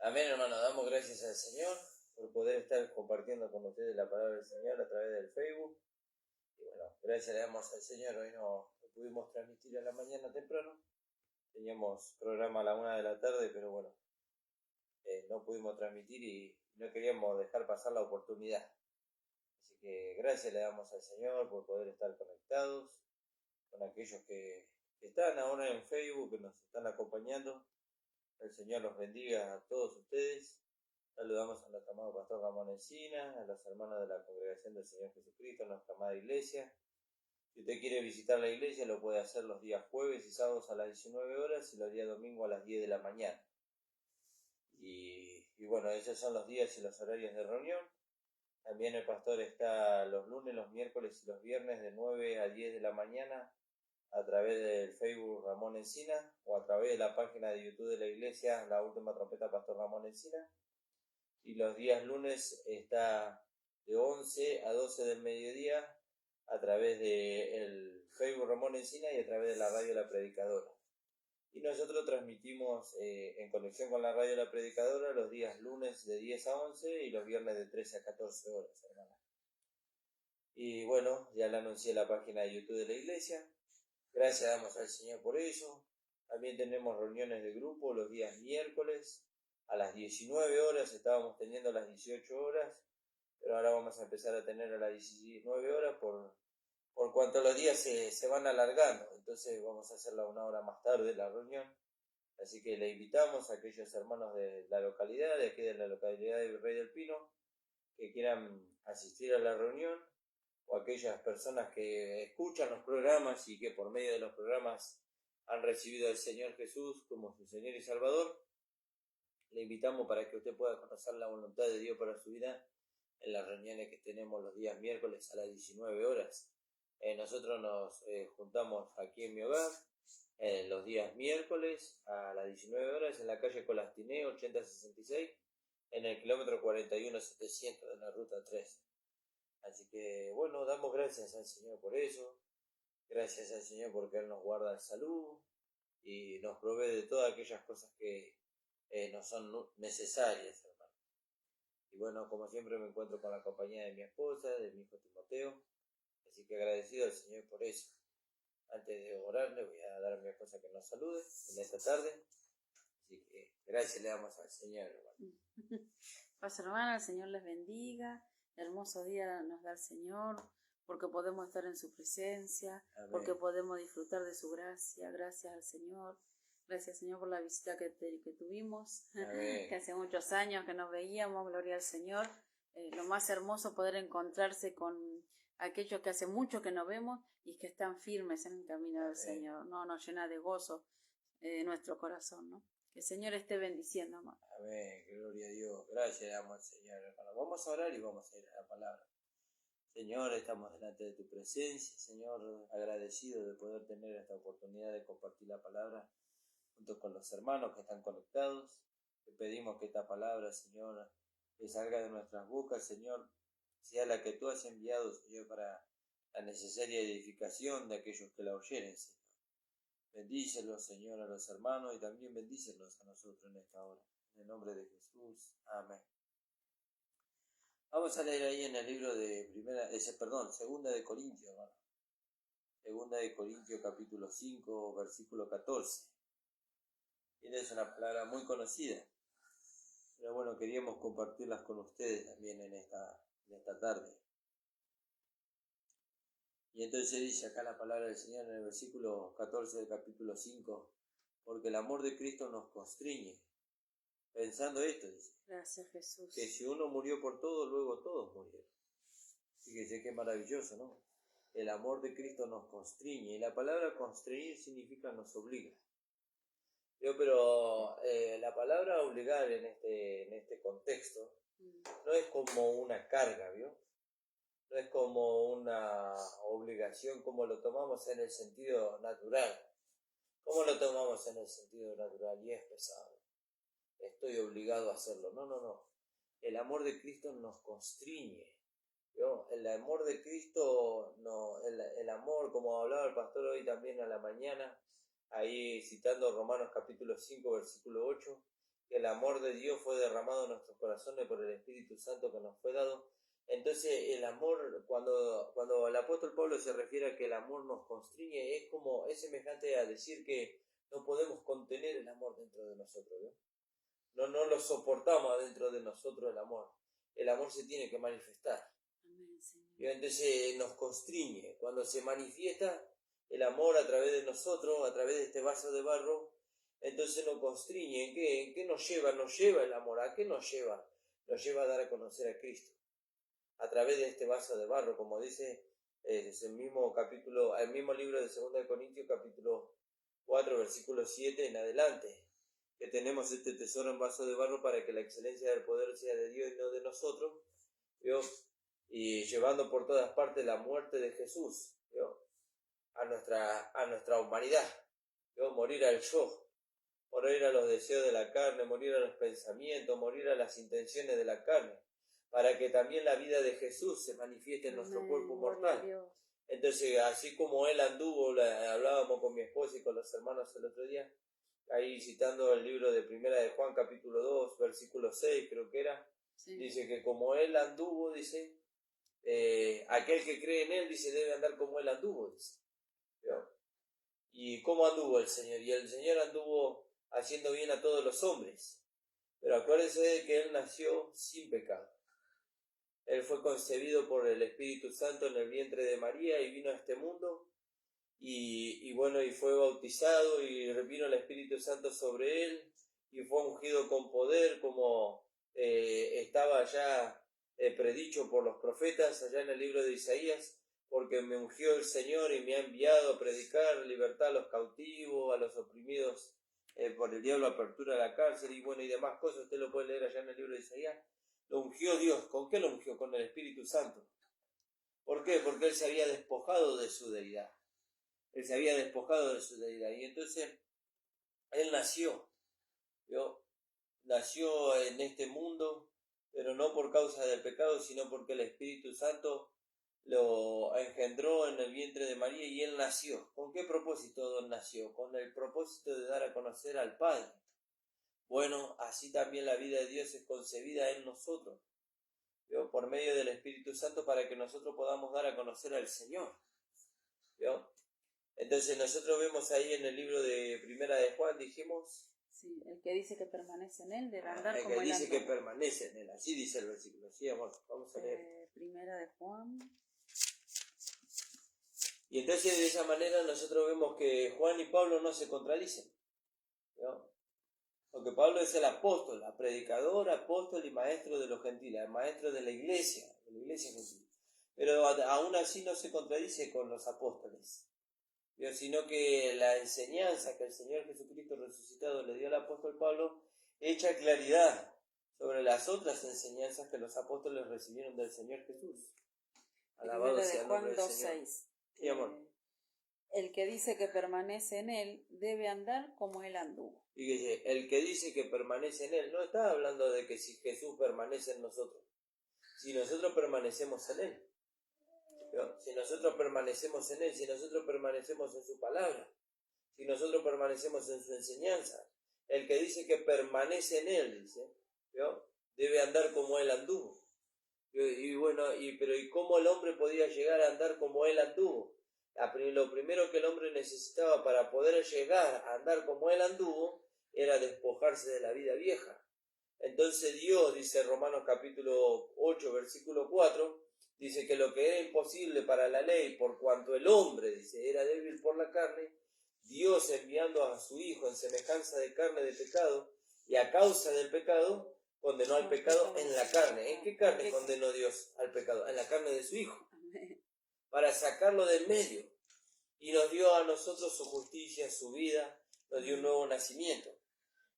Amén, hermano. Damos gracias al Señor por poder estar compartiendo con ustedes la palabra del Señor a través del Facebook. Y bueno, gracias le damos al Señor. Hoy no pudimos transmitir a la mañana temprano. Teníamos programa a la 1 de la tarde, pero bueno, no pudimos transmitir y no queríamos dejar pasar la oportunidad. Así que gracias le damos al Señor por poder estar conectados con aquellos que están ahora en Facebook, que nos están acompañando. El Señor los bendiga a todos ustedes. Saludamos a nuestro amado pastor Ramón Encina, a los hermanos de la Congregación del Señor Jesucristo, nuestra amada iglesia. Si usted quiere visitar la iglesia, lo puede hacer los días jueves y sábados a las 19 horas y los días domingos a las 10 de la mañana. Y bueno, esos son los días y los horarios de reunión. También el pastor está los lunes, los miércoles y los viernes de 9 a 10 de la mañana a través del Facebook Ramón Encina o a través de la página de YouTube de la iglesia, La Última Trompeta Pastor Ramón Encina. Y los días lunes está de 11 a 12 del mediodía a través del Facebook Ramón Encina y a través de la radio La Predicadora. Y nosotros transmitimos en conexión con la radio La Predicadora los días lunes de 10 a 11 y los viernes de 13 a 14 horas, hermana. Y bueno, ya le anuncié la página de YouTube de la iglesia. Gracias damos al Señor por eso. También tenemos reuniones de grupo los días miércoles a las 19 horas. Estábamos teniendo a las 18 horas, pero ahora vamos a empezar a tener a las 19 horas por cuanto los días se van alargando. Entonces vamos a hacerla una hora más tarde la reunión. Así que le invitamos a aquellos hermanos de la localidad, de aquí de la localidad de Virrey del Pino, que quieran asistir a la reunión, o aquellas personas que escuchan los programas y que por medio de los programas han recibido al Señor Jesús como su Señor y Salvador. Le invitamos para que usted pueda conocer la voluntad de Dios para su vida en las reuniones que tenemos los días miércoles a las 19 horas. Nosotros nos juntamos aquí en mi hogar los días miércoles a las 19 horas en la calle Colastiné 8066 en el kilómetro 41700 de la ruta 3. Así que bueno, damos gracias al Señor por eso. Gracias al Señor porque Él nos guarda en salud y nos provee de todas aquellas cosas que nos son necesarias, hermano. Y bueno, como siempre me encuentro con la compañía de mi esposa, de mi hijo Timoteo. Así que agradecido al Señor por eso. Antes de orar, le voy a dar a mi esposa que nos salude en esta tarde. Así que gracias le damos al Señor, hermano. Paz, hermana, el Señor les bendiga. Hermoso día nos da el Señor, porque podemos estar en su presencia, Amén. Porque podemos disfrutar de su gracia. Gracias al Señor. Gracias, Señor, por la visita que tuvimos, que hace muchos años que nos veíamos. Gloria al Señor. Lo más hermoso poder encontrarse con aquellos que hace mucho que nos vemos y que están firmes en el camino del Señor. No, nos llena de gozo nuestro corazón, ¿no? Que el Señor esté bendiciendo, amor. Amén, gloria a Dios. Gracias, amo al Señor, hermano. Vamos a orar y vamos a ir a la palabra. Señor, estamos delante de tu presencia, Señor, agradecido de poder tener esta oportunidad de compartir la palabra junto con los hermanos que están conectados. Te pedimos que esta palabra, Señor, que salga de nuestras bocas, Señor, sea la que tú has enviado, Señor, para la necesaria edificación de aquellos que la oyeren, Señor. Bendícelos, Señor, a los hermanos y también bendícelos a nosotros en esta hora. En el nombre de Jesús. Amén. Vamos a leer ahí en el libro de Segunda de Corintios, hermano. Segunda de Corintios, capítulo 5, versículo 14. Y es una palabra muy conocida. Pero bueno, queríamos compartirlas con ustedes también en esta tarde. Y entonces dice acá la palabra del Señor en el versículo 14 del capítulo 5, porque el amor de Cristo nos constriñe. Pensando esto, dice. Gracias, Jesús. Que si uno murió por todos, luego todos murieron. Fíjese qué maravilloso, ¿no? El amor de Cristo nos constriñe. Y la palabra constreñir significa nos obliga. Pero la palabra obligar en este contexto no es como una carga, ¿vio? No es como una obligación como lo tomamos en el sentido natural. ¿Cómo lo tomamos en el sentido natural? Y es pesado. Estoy obligado a hacerlo. No. El amor de Cristo nos constriñe. ¿Vio? El amor de Cristo, el amor, como hablaba el pastor hoy también a la mañana, ahí citando Romanos capítulo 5, versículo 8, que el amor de Dios fue derramado en nuestros corazones por el Espíritu Santo que nos fue dado. Entonces el amor, cuando el apóstol Pablo se refiere a que el amor nos constriñe, es semejante a decir que no podemos contener el amor dentro de nosotros, ¿no? No lo soportamos dentro de nosotros el amor. El amor se tiene que manifestar. Y entonces nos constriñe. Cuando se manifiesta el amor a través de nosotros, a través de este vaso de barro, entonces nos constriñe. ¿En qué nos lleva? Nos lleva el amor. ¿A qué nos lleva? Nos lleva a dar a conocer a Cristo. A través de este vaso de barro, como dice es el mismo libro de 2 Corintios, capítulo 4, versículo 7 en adelante, que tenemos este tesoro en vaso de barro para que la excelencia del poder sea de Dios y no de nosotros, ¿vio? Y llevando por todas partes la muerte de Jesús, ¿vio? a nuestra humanidad, ¿vio? Morir al yo, morir a los deseos de la carne, morir a los pensamientos, morir a las intenciones de la carne, para que también la vida de Jesús se manifieste en nuestro cuerpo mortal. Entonces, así como Él anduvo, hablábamos con mi esposa y con los hermanos el otro día, ahí citando el libro de Primera de Juan, capítulo 2, versículo 6, creo que era, sí. Dice que como Él anduvo, dice, aquel que cree en Él, dice, debe andar como Él anduvo, dice. ¿Vio? ¿Y cómo anduvo el Señor? Y el Señor anduvo haciendo bien a todos los hombres. Pero acuérdense de que Él nació sin pecado. Él fue concebido por el Espíritu Santo en el vientre de María y vino a este mundo. Y fue bautizado y vino el Espíritu Santo sobre Él. Y fue ungido con poder como estaba ya predicho por los profetas allá en el libro de Isaías. Porque me ungió el Señor y me ha enviado a predicar libertad a los cautivos, a los oprimidos por el diablo, apertura de la cárcel y demás cosas. Usted lo puede leer allá en el libro de Isaías. Lo ungió Dios. ¿Con qué lo ungió? Con el Espíritu Santo. ¿Por qué? Porque Él se había despojado de su deidad. Él se había despojado de su deidad. Y entonces Él nació. ¿Vio? Nació en este mundo, pero no por causa del pecado, sino porque el Espíritu Santo lo engendró en el vientre de María y Él nació. ¿Con qué propósito Él nació? Con el propósito de dar a conocer al Padre. Bueno, así también la vida de Dios es concebida en nosotros, ¿vio? Por medio del Espíritu Santo para que nosotros podamos dar a conocer al Señor, ¿vio? Entonces nosotros vemos ahí en el libro de Primera de Juan, dijimos... Sí, el que dice que permanece en Él debe andar como Él andó. El que dice que permanece en Él, así dice el versículo. Sí, amor, vamos a leer. Primera de Juan... Y entonces de esa manera nosotros vemos que Juan y Pablo no se contradicen, ¿no? Porque Pablo es el apóstol, el predicador, apóstol y maestro de los gentiles, el maestro de la iglesia gentil. Pero aún así no se contradice con los apóstoles, ¿no? Sino que la enseñanza que el Señor Jesucristo resucitado le dio al apóstol Pablo echa claridad sobre las otras enseñanzas que los apóstoles recibieron del Señor Jesús. Alabado sea el nombre del Señor. 2:6. Sí, amor. El que dice que permanece en Él debe andar como Él anduvo. Fíjese, el que dice que permanece en Él no está hablando de que si Jesús permanece en nosotros, si nosotros permanecemos en Él, ¿no? Si nosotros permanecemos en Él, si nosotros permanecemos en su palabra, si nosotros permanecemos en su enseñanza. El que dice que permanece en Él, dice, ¿no? Debe andar como Él anduvo. Pero ¿cómo el hombre podía llegar a andar como Él anduvo? Lo primero que el hombre necesitaba para poder llegar a andar como Él anduvo era despojarse de la vida vieja. Entonces Dios, dice Romanos capítulo 8, versículo 4, dice que lo que era imposible para la ley, por cuanto el hombre, dice, era débil por la carne, Dios enviando a su Hijo en semejanza de carne de pecado, y a causa del pecado, condenó al pecado en la carne. ¿En qué carne condenó Dios al pecado? En la carne de su Hijo. Para sacarlo del medio. Y nos dio a nosotros su justicia, su vida, nos dio un nuevo nacimiento.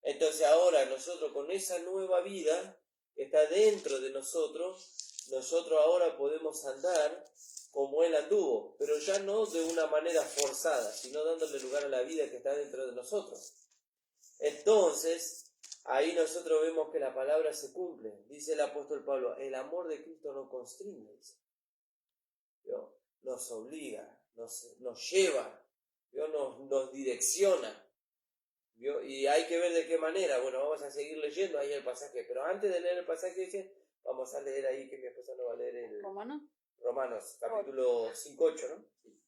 Entonces ahora nosotros con esa nueva vida que está dentro de nosotros ahora podemos andar como Él anduvo, pero ya no de una manera forzada, sino dándole lugar a la vida que está dentro de nosotros. Entonces, ahí nosotros vemos que la palabra se cumple. Dice el apóstol Pablo, el amor de Cristo nos constriñe, ¿no? Nos obliga, nos lleva, ¿no? Nos direcciona, ¿Vio? Y hay que ver de qué manera. Bueno, vamos a seguir leyendo ahí el pasaje, pero antes de leer el pasaje vamos a leer ahí, que mi esposa no va a leer el Romanos, capítulo 5:8, ¿no? Sí.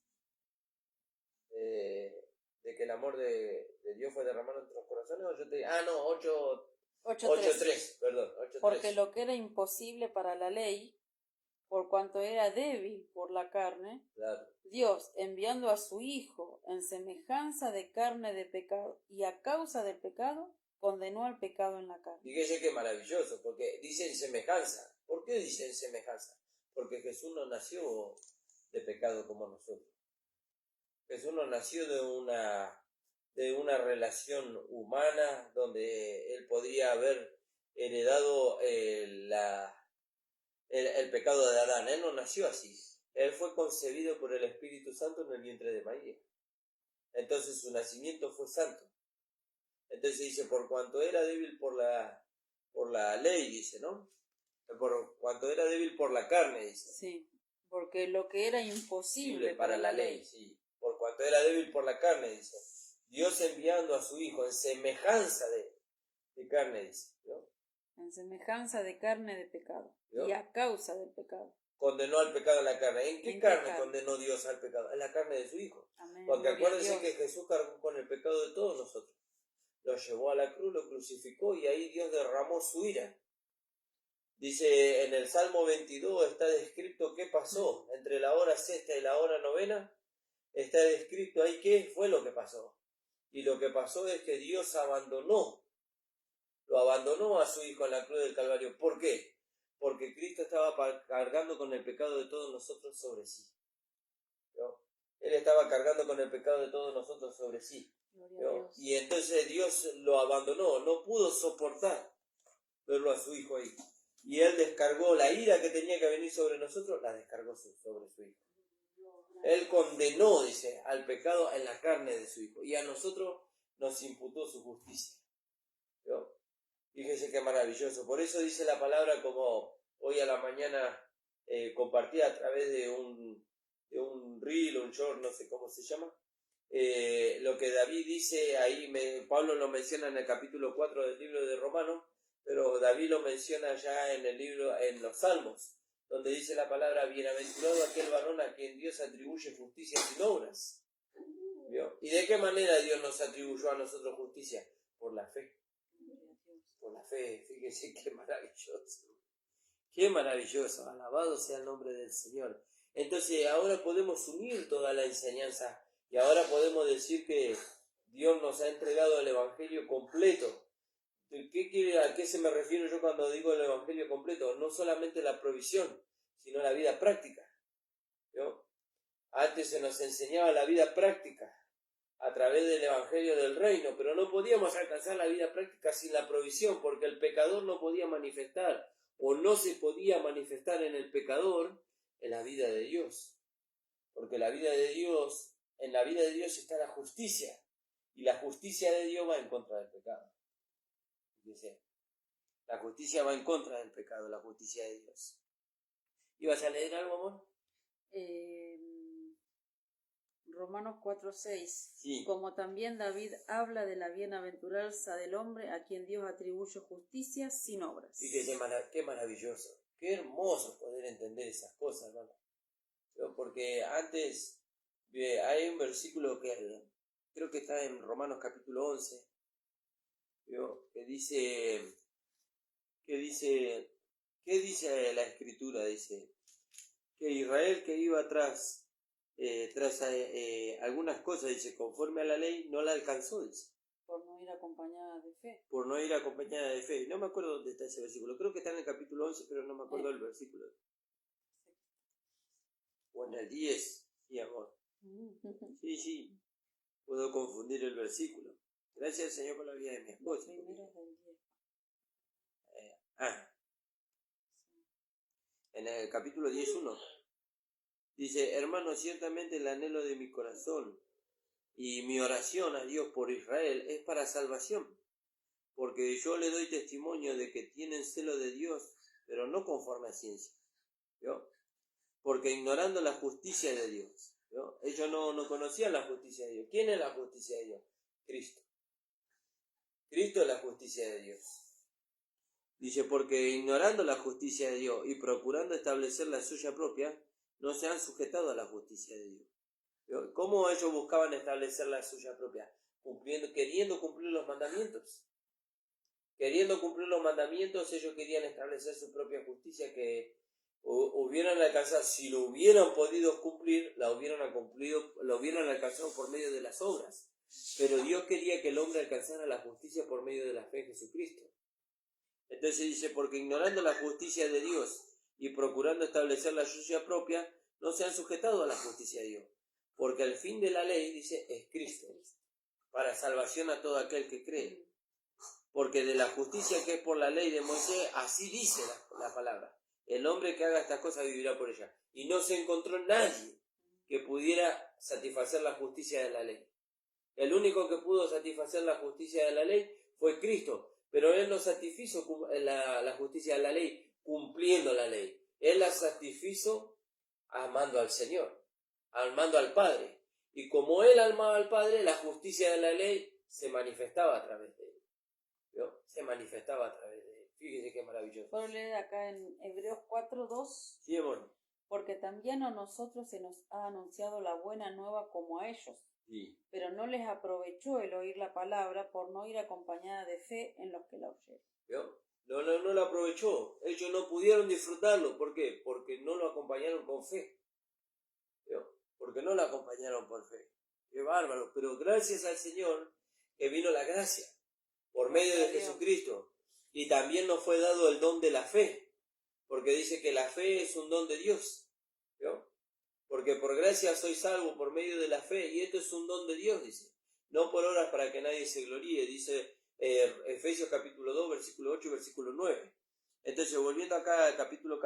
De que el amor de Dios fue derramado entre los corazones, o yo te... Ah, no, 8:3, perdón, 8:3. Porque lo que era imposible para la ley, por cuanto era débil por la carne, claro, Dios, enviando a su Hijo en semejanza de carne de pecado, y a causa del pecado, condenó al pecado en la carne. Fíjese qué maravilloso, porque dice en semejanza. ¿Por qué dice en semejanza? Porque Jesús no nació de pecado como nosotros. Jesús no nació de una relación humana donde él podría haber heredado el pecado de Adán. Él no nació así. Él fue concebido por el Espíritu Santo en el vientre de María. Entonces su nacimiento fue santo. Entonces dice, por cuanto era débil por la ley, dice, ¿no? Por cuanto era débil por la carne, dice. Sí, porque lo que era imposible para la ley. Sí. Por cuanto era débil por la carne, dice. Dios enviando a su Hijo en semejanza de carne, dice, ¿no? En semejanza de carne de pecado. ¿No? Y a causa del pecado. Condenó al pecado en la carne. ¿En qué carne condenó Dios al pecado? En la carne de su Hijo. Amén. Porque acuérdense que Jesús cargó con el pecado de todos nosotros. Lo llevó a la cruz, lo crucificó y ahí Dios derramó su ira. Dice en el Salmo 22 está descrito qué pasó entre la hora sexta y la hora novena. Está descrito ahí qué fue lo que pasó. Y lo que pasó es que Dios lo abandonó a su Hijo en la cruz del Calvario. ¿Por qué? Porque Cristo estaba cargando con el pecado de todos nosotros sobre sí. ¿No? Él estaba cargando con el pecado de todos nosotros sobre sí. ¿No? Y entonces Dios lo abandonó, no pudo soportar verlo a su Hijo ahí. Y Él descargó la ira que tenía que venir sobre nosotros, la descargó sobre su Hijo. Él condenó, dice, al pecado en la carne de su Hijo. Y a nosotros nos imputó su justicia. ¿No? Fíjese qué maravilloso. Por eso dice la palabra, como hoy a la mañana compartí a través de un reel, un short, no sé cómo se llama. Lo que David dice ahí, Pablo lo menciona en el capítulo 4 del libro de Romanos, pero David lo menciona ya en el libro, en los Salmos, donde dice la palabra, bienaventurado aquel varón a quien Dios atribuye justicia sin obras. ¿Vio? ¿Y de qué manera Dios nos atribuyó a nosotros justicia? Por la fe. Por la fe, fíjese qué maravilloso. Qué maravilloso, alabado sea el nombre del Señor. Entonces ahora podemos unir toda la enseñanza y ahora podemos decir que Dios nos ha entregado el Evangelio completo. ¿A qué se me refiero yo cuando digo el Evangelio completo? No solamente la provisión, sino la vida práctica. ¿No? Antes se nos enseñaba la vida práctica a través del Evangelio del Reino, pero no podíamos alcanzar la vida práctica sin la provisión, porque el pecador no podía manifestar, o no se podía manifestar en el pecador, en la vida de Dios. Porque en la vida de Dios está la justicia, y la justicia de Dios va en contra del pecado. Dice, la justicia va en contra del pecado, la justicia de Dios. ¿Ibas a leer algo, amor? Romanos 4:6. Sí. Como también David habla de la bienaventuranza del hombre a quien Dios atribuye justicia sin obras. Y qué maravilloso, qué hermoso poder entender esas cosas, hermano. Porque antes hay un versículo que creo que está en Romanos capítulo 11, que dice, ¿qué dice la Escritura? Dice que Israel que iba tras algunas cosas, dice, conforme a la ley, no la alcanzó, dice. Por no ir acompañada de fe. Por no ir acompañada de fe. No me acuerdo dónde está ese versículo. Creo que está en el capítulo 11, pero no me acuerdo el versículo. O en el 10. Sí, amor. Sí. Puedo confundir el versículo. Gracias al Señor por la vida de mi esposa. En el capítulo 10:1. Dice, hermano, ciertamente el anhelo de mi corazón y mi oración a Dios por Israel es para salvación, porque yo le doy testimonio de que tienen celo de Dios, pero no conforme a ciencia. ¿Vio? Porque ignorando la justicia de Dios, ¿vio? Ellos no conocían la justicia de Dios. ¿Quién es la justicia de Dios? Cristo. Cristo es la justicia de Dios. Dice, porque ignorando la justicia de Dios y procurando establecer la suya propia, no se han sujetado a la justicia de Dios. ¿Cómo ellos buscaban establecer la suya propia? Queriendo cumplir los mandamientos. Queriendo cumplir los mandamientos, ellos querían establecer su propia justicia que hubieran alcanzado. Si lo hubieran podido cumplir, lo hubieran alcanzado por medio de las obras. Pero Dios quería que el hombre alcanzara la justicia por medio de la fe en Jesucristo. Entonces dice, porque ignorando la justicia de Dios y procurando establecer la suya propia, no se han sujetado a la justicia de Dios. Porque el fin de la ley, dice, es Cristo, para salvación a todo aquel que cree. Porque de la justicia que es por la ley de Moisés, así dice la palabra. El hombre que haga estas cosas vivirá por ella. Y no se encontró nadie que pudiera satisfacer la justicia de la ley. El único que pudo satisfacer la justicia de la ley fue Cristo. Pero Él no satisfizo la justicia de la ley cumpliendo la ley. Él la satisfizo amando al Señor, amando al Padre. Y como Él amaba al Padre, la justicia de la ley se manifestaba a través de Él. ¿Vio? Se manifestaba a través de Él. Fíjese qué maravilloso. Puedo leer acá en Hebreos 4:2. Sí, bueno. Porque también a nosotros se nos ha anunciado la buena nueva como a ellos. Sí. Pero no les aprovechó el oír la palabra por no ir acompañada de fe en los que la oyeron. ¿Vio? No la aprovechó. Ellos no pudieron disfrutarlo. ¿Por qué? Porque no lo acompañaron con fe. ¿Vio? Porque no lo acompañaron por fe. Qué bárbaro. Pero gracias al Señor que vino la gracia por medio de Jesucristo. Y también nos fue dado el don de la fe. Porque dice que la fe es un don de Dios. ¿Vio? Porque por gracia soy salvo por medio de la fe. Y esto es un don de Dios, dice. No por obras para que nadie se gloríe. Dice Efesios capítulo 2, versículo 8 y versículo 9. Entonces, volviendo acá al capítulo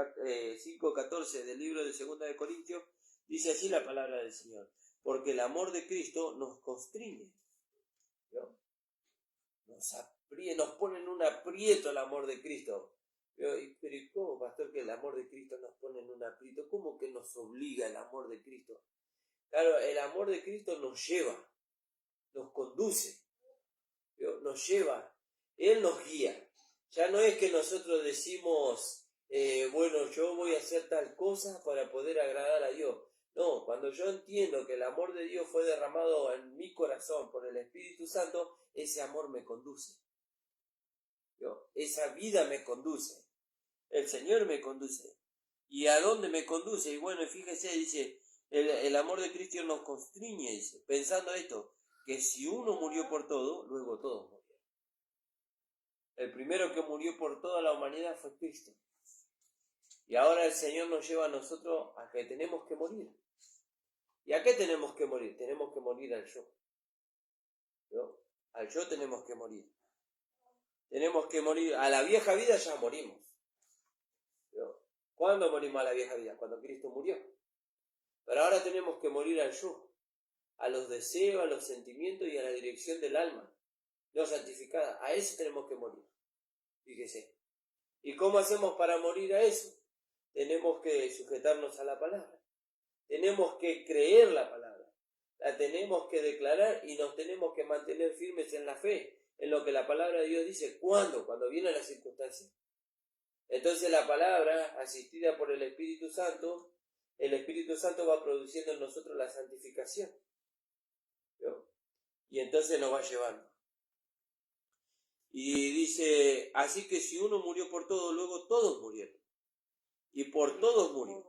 5, 14 del libro de 2 de Corintios, dice así la palabra del Señor. Porque el amor de Cristo nos constriñe. ¿Vio? Nos pone en un aprieto el amor de Cristo. Pero ¿y cómo, pastor, que el amor de Cristo nos pone en un aprieto? ¿Cómo que nos obliga el amor de Cristo? Claro, el amor de Cristo nos lleva, nos conduce, ¿vio? Nos lleva, Él nos guía. Ya no es que nosotros decimos, bueno, yo voy a hacer tal cosa para poder agradar a Dios. No, cuando yo entiendo que el amor de Dios fue derramado en mi corazón por el Espíritu Santo, ese amor me conduce. ¿Vio? Esa vida me conduce. El Señor me conduce. ¿Y a dónde me conduce? Y bueno, fíjese, dice, el amor de Cristo nos constriñe, dice, pensando esto, que si uno murió por todo, luego todos murieron. El primero que murió por toda la humanidad fue Cristo. Y ahora el Señor nos lleva a nosotros a que tenemos que morir. ¿Y a qué tenemos que morir? Tenemos que morir al yo. ¿Vio? Al yo tenemos que morir. Tenemos que morir. A la vieja vida ya morimos. ¿Vio? ¿Cuándo morimos a la vieja vida? Cuando Cristo murió. Pero ahora tenemos que morir al yo, a los deseos, a los sentimientos y a la dirección del alma, no santificada. A eso tenemos que morir. Fíjese. ¿Y cómo hacemos para morir a eso? Tenemos que sujetarnos a la palabra. Tenemos que creer la palabra. La tenemos que declarar y nos tenemos que mantener firmes en la fe, en lo que la palabra de Dios dice. ¿Cuándo? Cuando viene la circunstancia. Entonces la palabra, asistida por el Espíritu Santo va produciendo en nosotros la santificación. ¿Vio? Y entonces nos va llevando. Y dice, así que si uno murió por todo, luego todos murieron. Y por todos murió.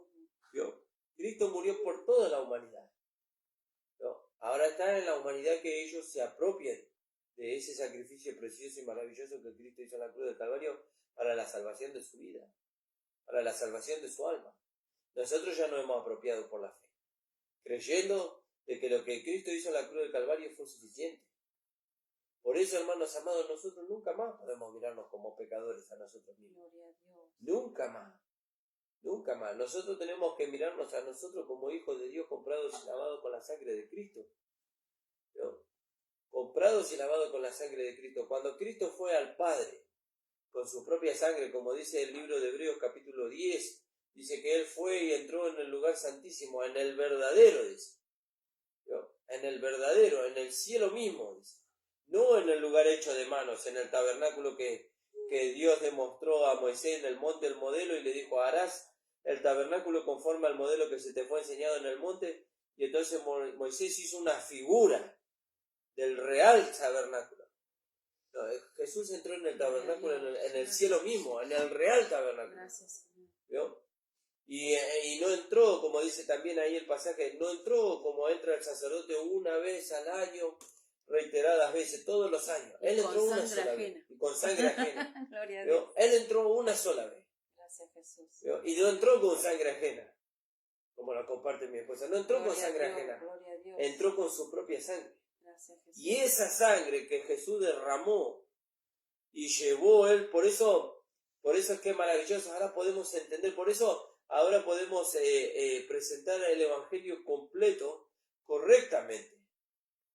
¿Vio? Cristo murió por toda la humanidad. ¿Vio? Ahora está en la humanidad que ellos se apropien de ese sacrificio precioso y maravilloso que Cristo hizo en la cruz del Calvario para la salvación de su vida, para la salvación de su alma. Nosotros ya nos hemos apropiado por la fe, creyendo de que lo que Cristo hizo en la cruz del Calvario fue suficiente. Por eso, hermanos amados, nosotros nunca más podemos mirarnos como pecadores a nosotros mismos. Nunca más. Nunca más. Nosotros tenemos que mirarnos a nosotros como hijos de Dios comprados y lavados con la sangre de Cristo. ¿No? Comprados y lavados con la sangre de Cristo. Cuando Cristo fue al Padre con su propia sangre, como dice el libro de Hebreos capítulo 10, dice que Él fue y entró en el lugar santísimo, en el verdadero, dice. ¿No? En el verdadero, en el cielo mismo, dice. no en el lugar hecho de manos, en el tabernáculo que Dios demostró a Moisés en el monte el modelo y le dijo, harás el tabernáculo conforme al modelo que se te fue enseñado en el monte. Y entonces Moisés hizo una figura del real tabernáculo. No, Jesús entró en el tabernáculo, en el cielo mismo, en el real tabernáculo. ¿Vio? Y no entró, como dice también ahí el pasaje, no entró como entra el sacerdote una vez al año, reiteradas veces, todos los años. Él entró una sola vez. Y con sangre ajena. Gloria a Dios. Él entró una sola vez. Gracias, Jesús. ¿Vio? Y no entró con sangre ajena, como lo comparte mi esposa. No entró con sangre ajena. Entró con su propia sangre. Gracias, Jesús. Y esa sangre que Jesús derramó y llevó él, por eso es que es maravilloso. Ahora podemos entender, por eso ahora podemos presentar el Evangelio completo correctamente.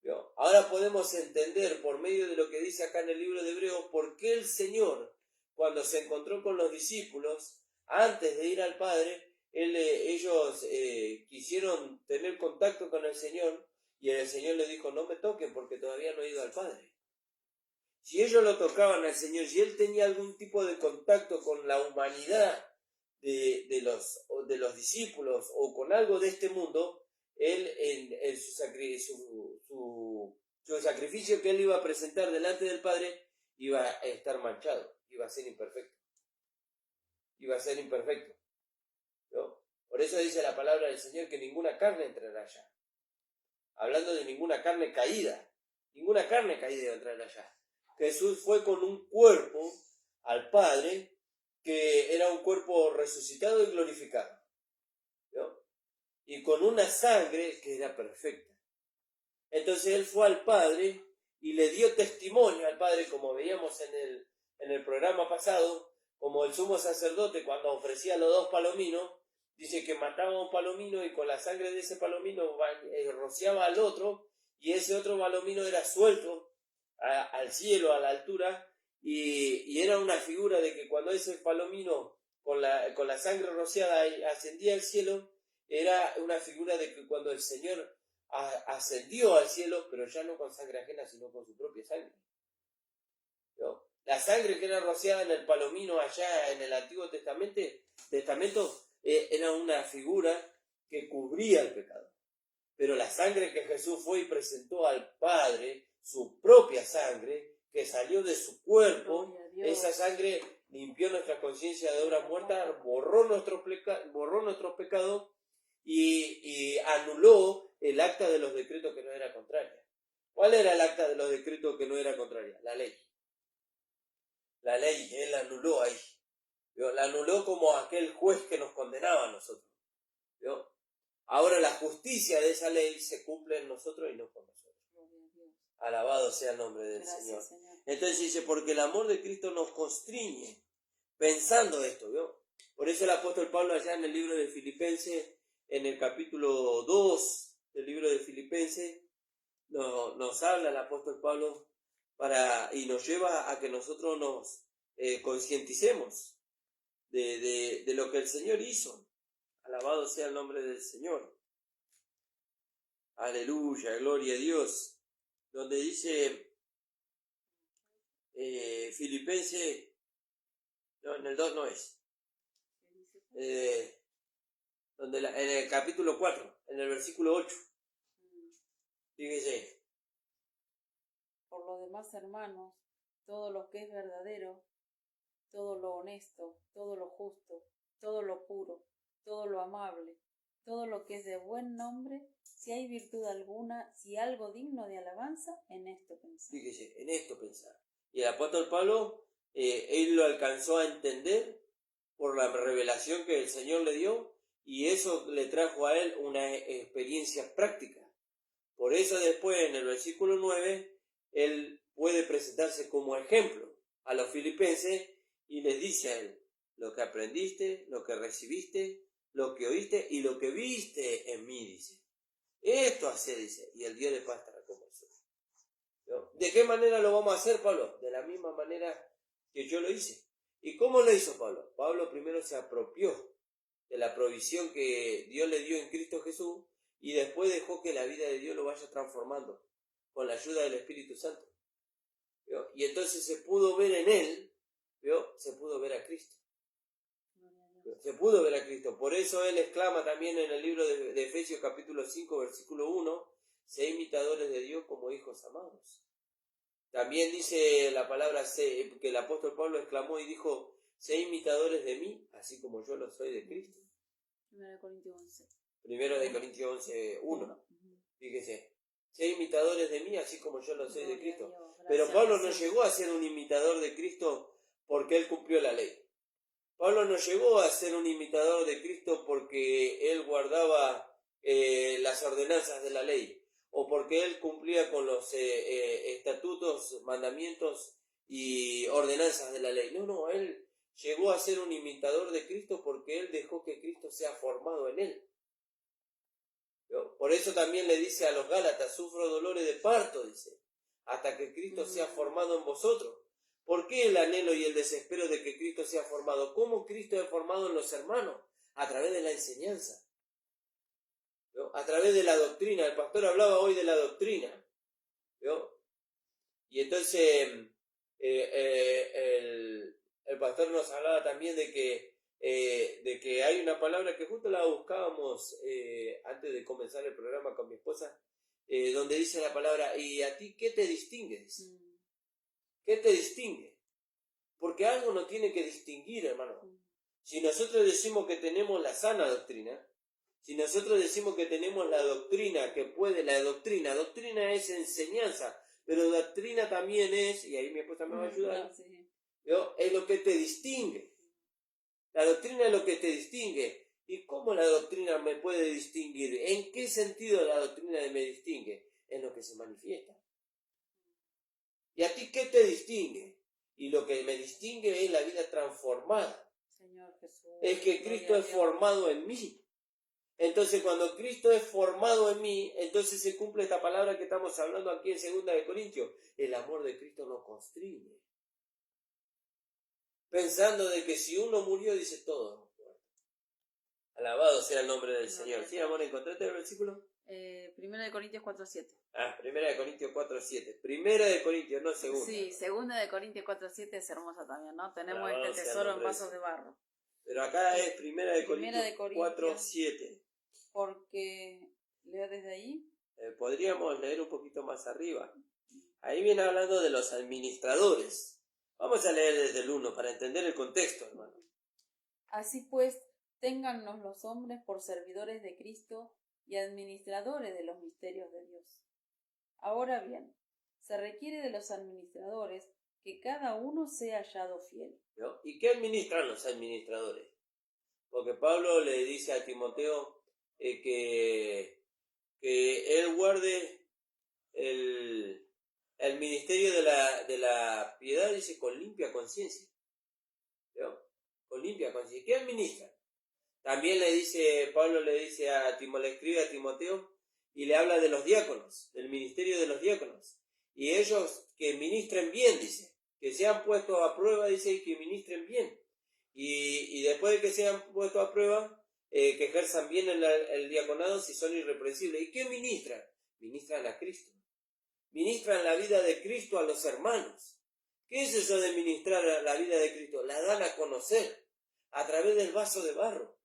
¿Vio? Ahora podemos entender por medio de lo que dice acá en el libro de Hebreos por qué el Señor, cuando se encontró con los discípulos, antes de ir al Padre, ellos quisieron tener contacto con el Señor y el Señor les dijo, no me toquen porque todavía no he ido al Padre. Si ellos lo tocaban al Señor, si Él tenía algún tipo de contacto con la humanidad de los discípulos o con algo de este mundo, Él en su sacrificio que Él iba a presentar delante del Padre iba a estar manchado, iba a ser imperfecto. ¿No? Por eso dice la palabra del Señor que ninguna carne entrará allá. Hablando de ninguna carne caída iba a entrar allá. Jesús fue con un cuerpo al Padre que era un cuerpo resucitado y glorificado, ¿no? Y con una sangre que era perfecta. Entonces Él fue al Padre y le dio testimonio al Padre, como veíamos en el programa pasado, como el sumo sacerdote cuando ofrecía los 2 palominos, dice que mataba un palomino y con la sangre de ese palomino rociaba al otro, y ese otro palomino era suelto al cielo, a la altura, y era una figura de que cuando ese palomino con la sangre rociada ascendía al cielo, era una figura de que cuando el Señor ascendió al cielo, pero ya no con sangre ajena, sino con su propia sangre, ¿no? La sangre que era rociada en el palomino allá en el Antiguo Testamento era una figura que cubría el pecado. Pero la sangre que Jesús fue y presentó al Padre, su propia sangre, que salió de su cuerpo, esa sangre limpió nuestra conciencia de obra muerta, borró nuestros pecados y anuló el acta de los decretos que no era contraria. ¿Cuál era el acta de los decretos que no era contraria? La ley. La ley, Él la anuló ahí. ¿Vio? La anuló como aquel juez que nos condenaba a nosotros. ¿Vio? Ahora la justicia de esa ley se cumple en nosotros y no con nosotros. Alabado sea el nombre del Señor. Entonces dice, porque el amor de Cristo nos constriñe pensando esto, ¿vio? Por eso el apóstol Pablo allá en el libro de Filipenses, en el capítulo 2 del libro de Filipenses, nos habla el apóstol Pablo y nos lleva a que nosotros nos concienticemos de lo que el Señor hizo. Alabado sea el nombre del Señor. Aleluya, gloria a Dios. Donde dice Filipenses, no, en el 2 no es. En el capítulo 4, en el versículo 8. Fíjese. Por lo demás, hermanos, todo lo que es verdadero, todo lo honesto, todo lo justo, todo lo puro, todo lo amable, todo lo que es de buen nombre, si hay virtud alguna, si algo digno de alabanza, en esto pensar. Fíjese, en esto pensar. Y el apóstol Pablo, él lo alcanzó a entender por la revelación que el Señor le dio, y eso le trajo a él una experiencia práctica. Por eso después, en el versículo 9, él puede presentarse como ejemplo a los filipenses y les dice a él, lo que aprendiste, lo que recibiste, lo que oíste y lo que viste en mí, dice. Esto hace, dice, y el Dios de paz estará con vosotros. ¿No? ¿De qué manera lo vamos a hacer, Pablo? De la misma manera que yo lo hice. ¿Y cómo lo hizo Pablo? Pablo primero se apropió de la provisión que Dios le dio en Cristo Jesús y después dejó que la vida de Dios lo vaya transformando con la ayuda del Espíritu Santo. ¿Vio? Y entonces se pudo ver en él, ¿vio? Se pudo ver a Cristo. Se pudo ver a Cristo. Por eso él exclama también en el libro de Efesios capítulo 5, versículo 1, sé imitadores de Dios como hijos amados. También dice la palabra que el apóstol Pablo exclamó y dijo, sé imitadores de mí, así como yo lo soy de Cristo. 1 Corintios 11. 1 Corintios 11, 1. Fíjese, sé imitadores de mí, así como yo lo soy de Cristo. Pero Pablo no llegó a ser un imitador de Cristo porque él cumplió la ley. Pablo no llegó a ser un imitador de Cristo porque él guardaba las ordenanzas de la ley o porque él cumplía con los estatutos, mandamientos y ordenanzas de la ley. No, él llegó a ser un imitador de Cristo porque él dejó que Cristo sea formado en él. Por eso también le dice a los Gálatas, sufro dolores de parto, dice, hasta que Cristo sea formado en vosotros. ¿Por qué el anhelo y el desespero de que Cristo sea formado? ¿Cómo Cristo es formado en los hermanos? A través de la enseñanza, ¿no? A través de la doctrina. El pastor hablaba hoy de la doctrina, ¿no? Y entonces el pastor nos hablaba también de que hay una palabra que justo la buscábamos antes de comenzar el programa con mi esposa, donde dice la palabra, ¿y a ti qué te distingue? ¿Qué te distingue? Porque algo nos tiene que distinguir, hermano. Si nosotros decimos que tenemos la sana doctrina, si nosotros decimos que tenemos la doctrina que puede, doctrina es enseñanza, pero doctrina también es, y ahí mi esposa me va a ayudar, ¿no? Es lo que te distingue. La doctrina es lo que te distingue. ¿Y cómo la doctrina me puede distinguir? ¿En qué sentido la doctrina me distingue? En lo que se manifiesta. ¿Y a ti qué te distingue? Y lo que me distingue es la vida transformada. Señor Jesús, es que Cristo es formado en mí. Entonces, cuando Cristo es formado en mí, entonces se cumple esta palabra que estamos hablando aquí en 2 Corintios. El amor de Cristo nos constriñe. Pensando de que si uno murió, dice todo. Alabado sea el nombre del Señor. ¿Sí, amor? ¿Encontraste el versículo? 1 Corintios 4:7. 1 Corintios 4:7. 1 Corintios, no segunda. Sí, 2 Corintios 4:7 es hermosa también, ¿no? Tenemos este tesoro en vasos de barro. Pero acá es 1 Corintios 4:7. Porque, leo desde ahí. Podríamos leer un poquito más arriba. Ahí viene hablando de los administradores. Vamos a leer desde el 1 para entender el contexto, hermano. Así pues, téngannos los hombres por servidores de Cristo y administradores de los misterios de Dios. Ahora bien, se requiere de los administradores que cada uno sea hallado fiel. ¿No? ¿Y qué administran los administradores? Porque Pablo le dice a Timoteo que él guarde el ministerio de la piedad, dice, con limpia conciencia. ¿No? Con limpia conciencia. ¿Qué administra? También Pablo le dice le escribe a Timoteo y le habla de los diáconos, del ministerio de los diáconos. Y ellos que ministren bien, dice, que sean puestos a prueba, dice, y que ministren bien. Y después de que sean puestos a prueba, que ejerzan bien el diaconado si son irreprensibles. ¿Y qué ministran? Ministran a Cristo. Ministran la vida de Cristo a los hermanos. ¿Qué es eso de ministrar la vida de Cristo? La dan a conocer a través del vaso de barro.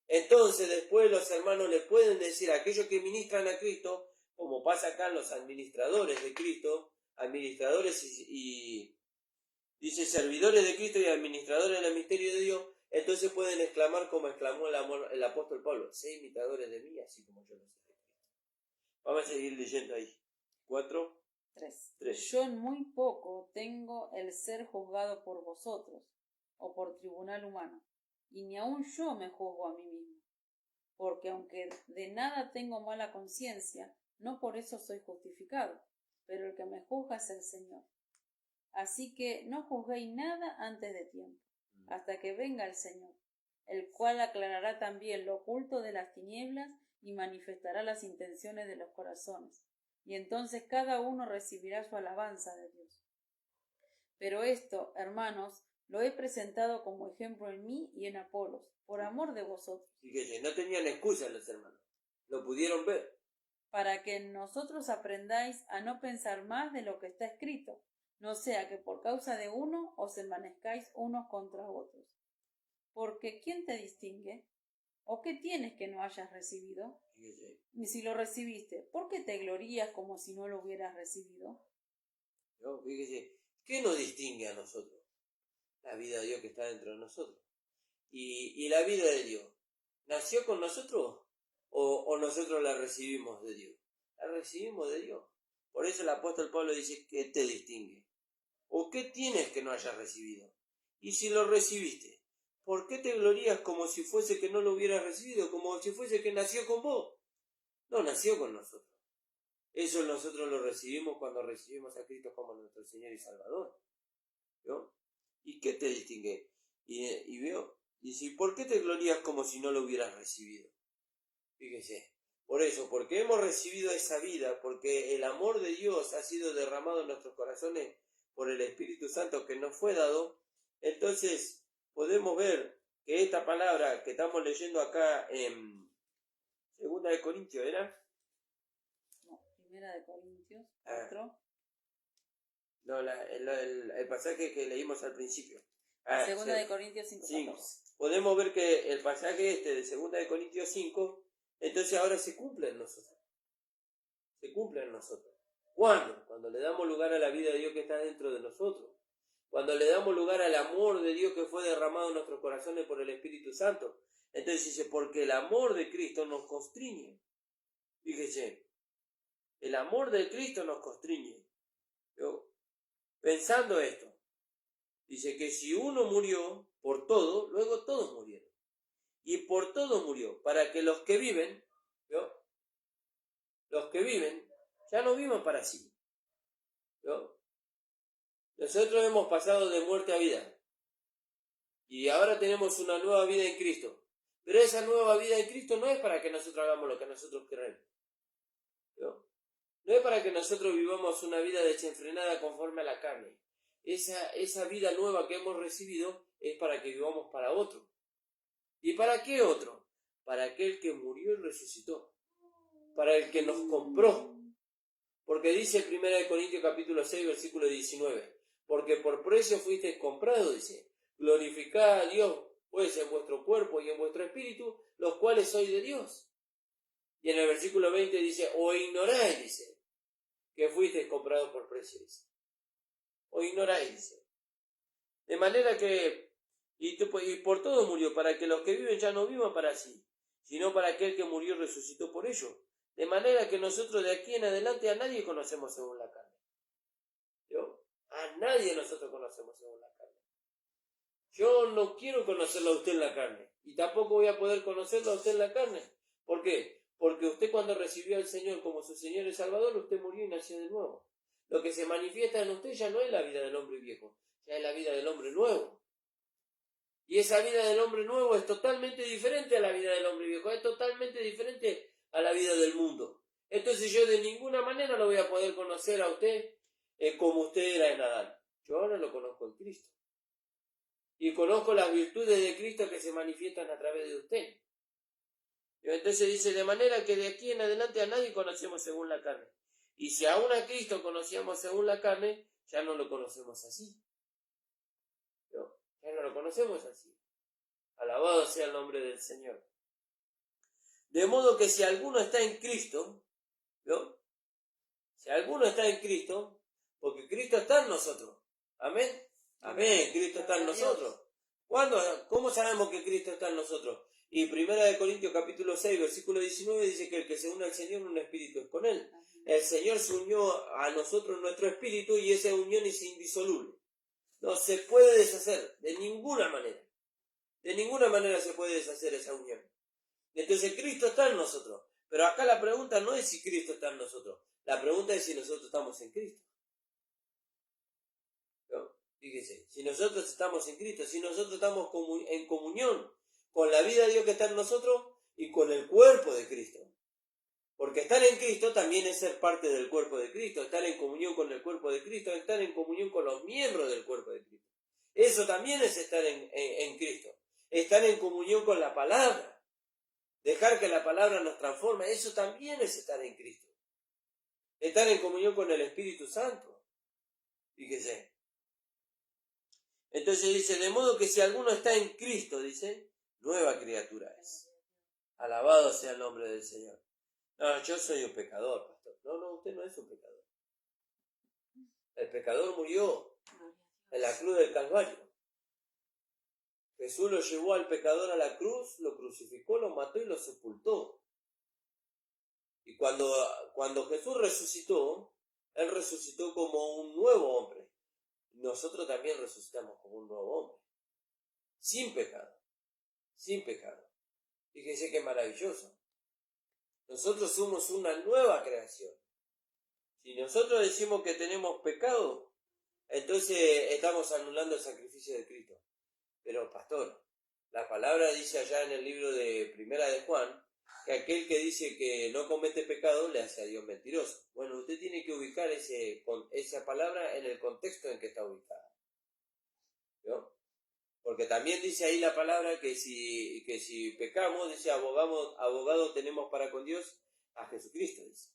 Entonces después los hermanos le pueden decir a aquellos que ministran a Cristo, como pasa acá en los administradores de Cristo, administradores y dice servidores de Cristo y administradores del misterio de Dios, entonces pueden exclamar como exclamó el apóstol Pablo, sé imitadores de mí, así como yo lo soy de Cristo. Vamos a seguir leyendo ahí. 4:3. Yo en muy poco tengo el ser juzgado por vosotros, o por tribunal humano, y ni aun yo me juzgo a mí mismo, porque aunque de nada tengo mala conciencia, no por eso soy justificado, pero el que me juzga es el Señor. Así que no juzguéis nada antes de tiempo, hasta que venga el Señor, el cual aclarará también lo oculto de las tinieblas y manifestará las intenciones de los corazones, y entonces cada uno recibirá su alabanza de Dios. Pero esto, hermanos, lo he presentado como ejemplo en mí y en Apolos, por amor de vosotros. Fíjese, no tenían excusa los hermanos, lo pudieron ver. Para que nosotros aprendáis a no pensar más de lo que está escrito, no sea que por causa de uno os envanezcáis unos contra otros. Porque ¿quién te distingue? ¿O qué tienes que no hayas recibido? Fíjese. Y si lo recibiste, ¿por qué te glorías como si no lo hubieras recibido? ¿No? Fíjese, ¿qué nos distingue a nosotros? La vida de Dios que está dentro de nosotros. Y la vida de Dios, ¿nació con nosotros o nosotros la recibimos de Dios? La recibimos de Dios. Por eso el apóstol Pablo dice, ¿qué te distingue? ¿O qué tienes que no hayas recibido? Y si lo recibiste, ¿por qué te glorías como si fuese que no lo hubieras recibido? Como si fuese que nació con vos. No nació con nosotros. Eso nosotros lo recibimos cuando recibimos a Cristo como nuestro Señor y Salvador. ¿Vio? ¿Y qué te distingue? Y veo, y si, ¿por qué te glorías como si no lo hubieras recibido? Fíjese, por eso, porque hemos recibido esa vida, porque el amor de Dios ha sido derramado en nuestros corazones por el Espíritu Santo que nos fue dado, entonces podemos ver que esta palabra que estamos leyendo acá en 2 de Corintios, ¿era? No, 1 de Corintios 4. No, el pasaje que leímos al principio. 2 de Corintios 5. Podemos ver que el pasaje de 2 de Corintios 5, entonces ahora se cumple en nosotros. Se cumple en nosotros. ¿Cuándo? Cuando le damos lugar a la vida de Dios que está dentro de nosotros. Cuando le damos lugar al amor de Dios que fue derramado en nuestros corazones por el Espíritu Santo. Entonces dice, porque el amor de Cristo nos constriñe. Fíjese, el amor de Cristo nos constriñe. Pensando esto, dice que si uno murió por todo, luego todos murieron. Y por todo murió, para que los que viven, ¿vio? Los que viven, ya no vivan para sí. ¿Vio? Nosotros hemos pasado de muerte a vida. Y ahora tenemos una nueva vida en Cristo. Pero esa nueva vida en Cristo no es para que nosotros hagamos lo que nosotros queremos. ¿Vio? No es para que nosotros vivamos una vida desenfrenada conforme a la carne. Esa vida nueva que hemos recibido es para que vivamos para otro. ¿Y para qué otro? Para aquel que murió y resucitó. Para el que nos compró. Porque dice 1 Corintios capítulo 6, versículo 19. Porque por precio fuisteis comprados, dice. Glorificad a Dios, pues, en vuestro cuerpo y en vuestro espíritu, los cuales sois de Dios. Y en el versículo 20 dice, o ignoráis, dice, que fuisteis comprados por precio, dice. O ignoráis, dice. De manera que, y por todo murió, para que los que viven ya no vivan para sí, sino para aquel que murió y resucitó por ellos. De manera que nosotros de aquí en adelante a nadie conocemos según la carne. ¿Yo? A nadie nosotros conocemos según la carne. Yo no quiero conocerlo a usted en la carne, y tampoco voy a poder conocerlo a usted en la carne. ¿Por qué? Porque usted cuando recibió al Señor como su Señor y Salvador, usted murió y nació de nuevo. Lo que se manifiesta en usted ya no es la vida del hombre viejo, ya es la vida del hombre nuevo. Y esa vida del hombre nuevo es totalmente diferente a la vida del hombre viejo, es totalmente diferente a la vida del mundo. Entonces yo de ninguna manera lo voy a poder conocer a usted como usted era en Adán. Yo ahora lo conozco en Cristo. Y conozco las virtudes de Cristo que se manifiestan a través de usted. Y entonces dice, de manera que de aquí en adelante a nadie conocemos según la carne. Y si aún a Cristo conocíamos según la carne, ya no lo conocemos así. ¿No? Ya no lo conocemos así. Alabado sea el nombre del Señor. De modo que si alguno está en Cristo, ¿no? Si alguno está en Cristo, porque Cristo está en nosotros. Amén. Amén. Cristo está en nosotros. ¿Cuándo? ¿Cómo sabemos que Cristo está en nosotros? Y 1 Corintios capítulo 6, versículo 19 dice que el que se une al Señor en un espíritu es con Él. El Señor se unió a nosotros en nuestro espíritu y esa unión es indisoluble. No se puede deshacer de ninguna manera. De ninguna manera se puede deshacer esa unión. Entonces Cristo está en nosotros. Pero acá la pregunta no es si Cristo está en nosotros. La pregunta es si nosotros estamos en Cristo. ¿No? Fíjese, si nosotros estamos en Cristo, si nosotros estamos en comunión con la vida de Dios que está en nosotros y con el cuerpo de Cristo. Porque estar en Cristo también es ser parte del cuerpo de Cristo, estar en comunión con el cuerpo de Cristo, estar en comunión con los miembros del cuerpo de Cristo. Eso también es estar en Cristo, estar en comunión con la palabra, dejar que la palabra nos transforme, eso también es estar en Cristo. Estar en comunión con el Espíritu Santo. Fíjese. Entonces dice, de modo que si alguno está en Cristo, dice, nueva criatura es. Alabado sea el nombre del Señor. No, yo soy un pecador, pastor. No, usted no es un pecador. El pecador murió en la cruz del Calvario. Jesús lo llevó al pecador a la cruz, lo crucificó, lo mató y lo sepultó. Y cuando Jesús resucitó, Él resucitó como un nuevo hombre. Nosotros también resucitamos como un nuevo hombre. Sin pecado. Sin pecado. Fíjense qué maravilloso. Nosotros somos una nueva creación. Si nosotros decimos que tenemos pecado, entonces estamos anulando el sacrificio de Cristo. Pero, pastor, la palabra dice allá en el libro de Primera de Juan, que aquel que dice que no comete pecado le hace a Dios mentiroso. Bueno, usted tiene que ubicar esa palabra en el contexto en que está ubicada. ¿No? Porque también dice ahí la palabra que si pecamos, dice abogado tenemos para con Dios a Jesucristo, dice.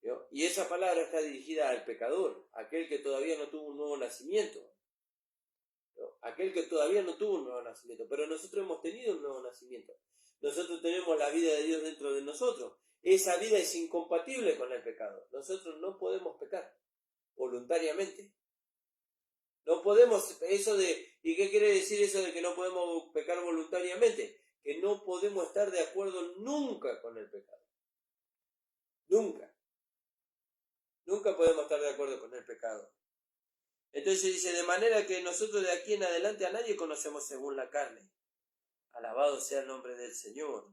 ¿No? Y esa palabra está dirigida al pecador, aquel que todavía no tuvo un nuevo nacimiento. ¿No? Aquel que todavía no tuvo un nuevo nacimiento, pero nosotros hemos tenido un nuevo nacimiento. Nosotros tenemos la vida de Dios dentro de nosotros. Esa vida es incompatible con el pecado. Nosotros no podemos pecar voluntariamente. No podemos, ¿y qué quiere decir eso de que no podemos pecar voluntariamente? Que no podemos estar de acuerdo nunca con el pecado. Nunca. Nunca podemos estar de acuerdo con el pecado. Entonces dice, de manera que nosotros de aquí en adelante a nadie conocemos según la carne. Alabado sea el nombre del Señor.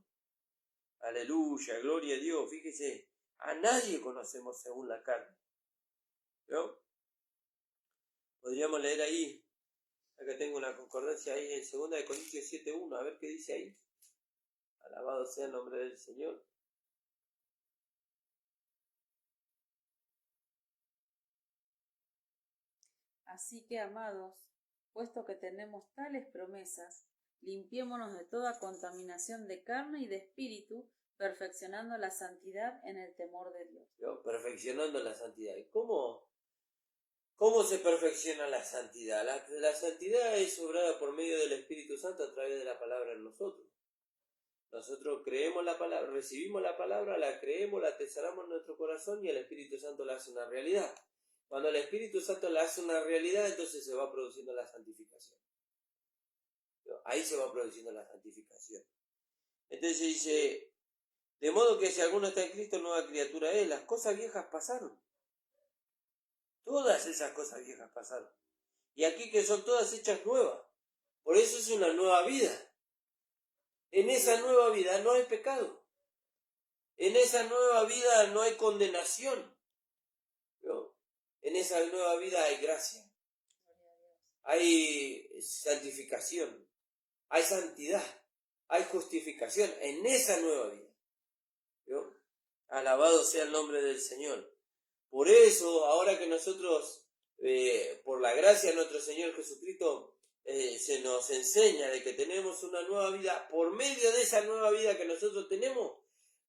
Aleluya, gloria a Dios. Fíjese, a nadie conocemos según la carne. ¿No? Podríamos leer ahí, acá tengo una concordancia ahí en 2 de Corintios 7:1, a ver qué dice ahí. Alabado sea el nombre del Señor. Así que, amados, puesto que tenemos tales promesas, limpiémonos de toda contaminación de carne y de espíritu, perfeccionando la santidad en el temor de Dios. ¿No? Perfeccionando la santidad. ¿Y cómo se perfecciona la santidad? La santidad es obrada por medio del Espíritu Santo a través de la palabra en nosotros. Nosotros creemos la palabra, recibimos la palabra, la creemos, la atesoramos en nuestro corazón y el Espíritu Santo la hace una realidad. Cuando el Espíritu Santo la hace una realidad, entonces se va produciendo la santificación. Ahí se va produciendo la santificación. Entonces dice, de modo que si alguno está en Cristo, nueva criatura es. Las cosas viejas pasaron. Todas esas cosas viejas pasaron. Y aquí que son todas hechas nuevas. Por eso es una nueva vida. En esa nueva vida no hay pecado. En esa nueva vida no hay condenación. ¿No? En esa nueva vida hay gracia. Hay santificación. Hay santidad. Hay justificación en esa nueva vida. ¿No? Alabado sea el nombre del Señor. Por eso, ahora que nosotros, por la gracia de nuestro Señor Jesucristo, se nos enseña de que tenemos una nueva vida, por medio de esa nueva vida que nosotros tenemos,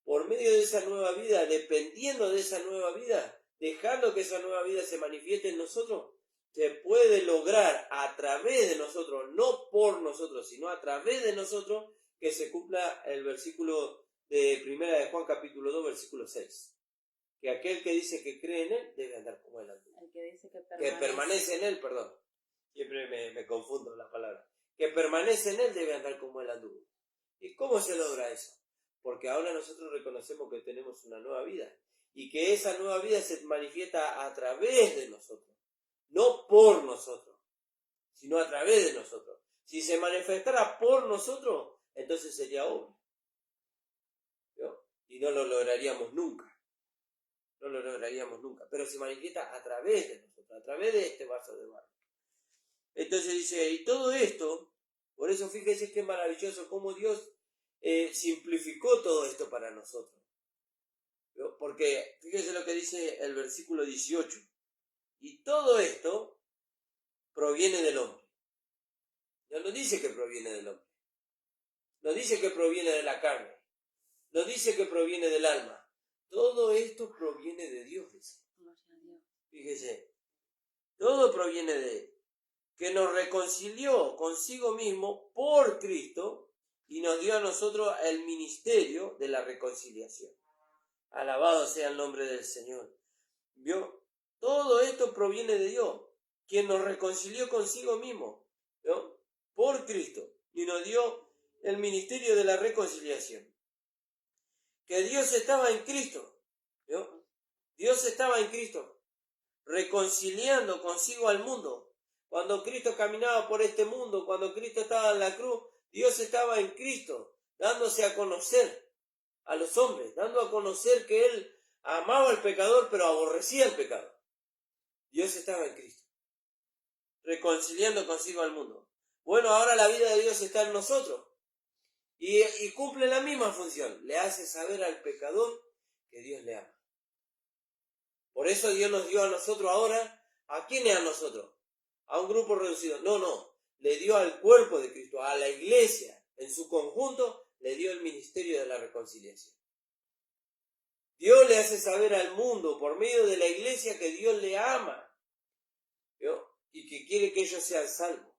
por medio de esa nueva vida, dependiendo de esa nueva vida, dejando que esa nueva vida se manifieste en nosotros, se puede lograr a través de nosotros, no por nosotros, sino a través de nosotros, que se cumpla el versículo de Primera de Juan capítulo 2, versículo 6. Que aquel que dice que cree en él debe andar como él anduvo. El que dice que permanece en él, perdón. Siempre me confundo la palabra. Que permanece en él debe andar como él anduvo. ¿Y cómo se logra eso? Porque ahora nosotros reconocemos que tenemos una nueva vida. Y que esa nueva vida se manifiesta a través de nosotros. No por nosotros, sino a través de nosotros. Si se manifestara por nosotros, entonces sería obra. ¿No? Y no lo lograríamos nunca. No lo lograríamos nunca, pero se manifiesta a través de nosotros, a través de este vaso de barro. Entonces dice, y todo esto, por eso fíjense qué maravilloso cómo Dios simplificó todo esto para nosotros. ¿No? Porque fíjense lo que dice el versículo 18, y todo esto proviene del hombre. No dice que proviene del hombre, no dice que proviene de la carne, no dice que proviene del alma. Todo esto proviene de Dios, dice. Fíjese, Todo proviene de Él, que nos reconcilió consigo mismo por Cristo y nos dio a nosotros el ministerio de la reconciliación. Alabado sea el nombre del Señor. ¿Vio? Todo esto proviene de Dios, quien nos reconcilió consigo mismo, ¿no? Por Cristo, y nos dio el ministerio de la reconciliación. Que Dios estaba en Cristo, ¿no? Dios estaba en Cristo, reconciliando consigo al mundo. Cuando Cristo caminaba por este mundo, cuando Cristo estaba en la cruz, Dios estaba en Cristo, dándose a conocer a los hombres, dando a conocer que Él amaba al pecador, pero aborrecía el pecado. Dios estaba en Cristo, reconciliando consigo al mundo. Bueno, ahora la vida de Dios está en nosotros y cumple la misma función. Le hace saber al pecador que Dios le ama. Por eso Dios nos dio a nosotros ahora, ¿a quiénes a nosotros? A un grupo reducido. No, le dio al cuerpo de Cristo, a la iglesia en su conjunto, le dio el ministerio de la reconciliación. Dios le hace saber al mundo por medio de la iglesia que Dios le ama, ¿no? Y que quiere que ellos sean salvos.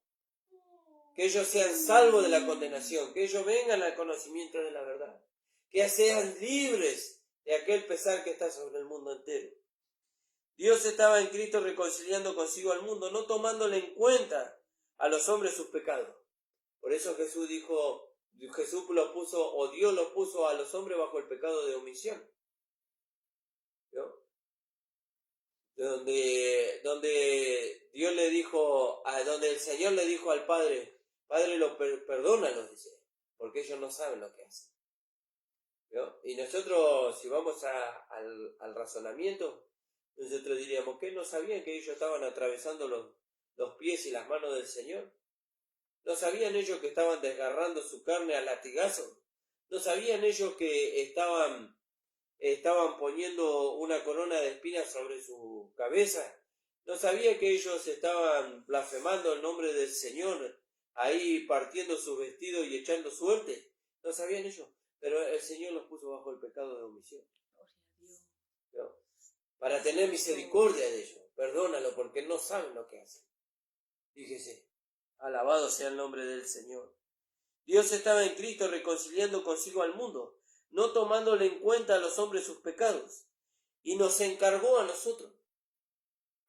Que ellos sean salvos de la condenación, que ellos vengan al conocimiento de la verdad, que sean libres de aquel pesar que está sobre el mundo entero. Dios estaba en Cristo reconciliando consigo al mundo, no tomándole en cuenta a los hombres sus pecados. Por eso Jesús dijo, Dios los puso a los hombres bajo el pecado de omisión. ¿No? Donde Dios le dijo, donde el Señor le dijo al Padre, Padre, perdónalos, dice, porque ellos no saben lo que hacen. ¿No? Y nosotros, si vamos al razonamiento, nosotros diríamos, ¿qué no sabían que ellos estaban atravesando los pies y las manos del Señor? ¿No sabían ellos que estaban desgarrando su carne a latigazos? ¿No sabían ellos que estaban poniendo una corona de espinas sobre su cabeza? ¿No sabían que ellos estaban blasfemando el nombre del Señor, ahí partiendo sus vestidos y echando suerte? ¿No sabían ellos? Pero el Señor los puso bajo el pecado de omisión. ¿No? Para tener misericordia de ellos. Perdónalo porque no saben lo que hacen. Fíjese, alabado sea el nombre del Señor. Dios estaba en Cristo reconciliando consigo al mundo, no tomándole en cuenta a los hombres sus pecados, y nos encargó a nosotros.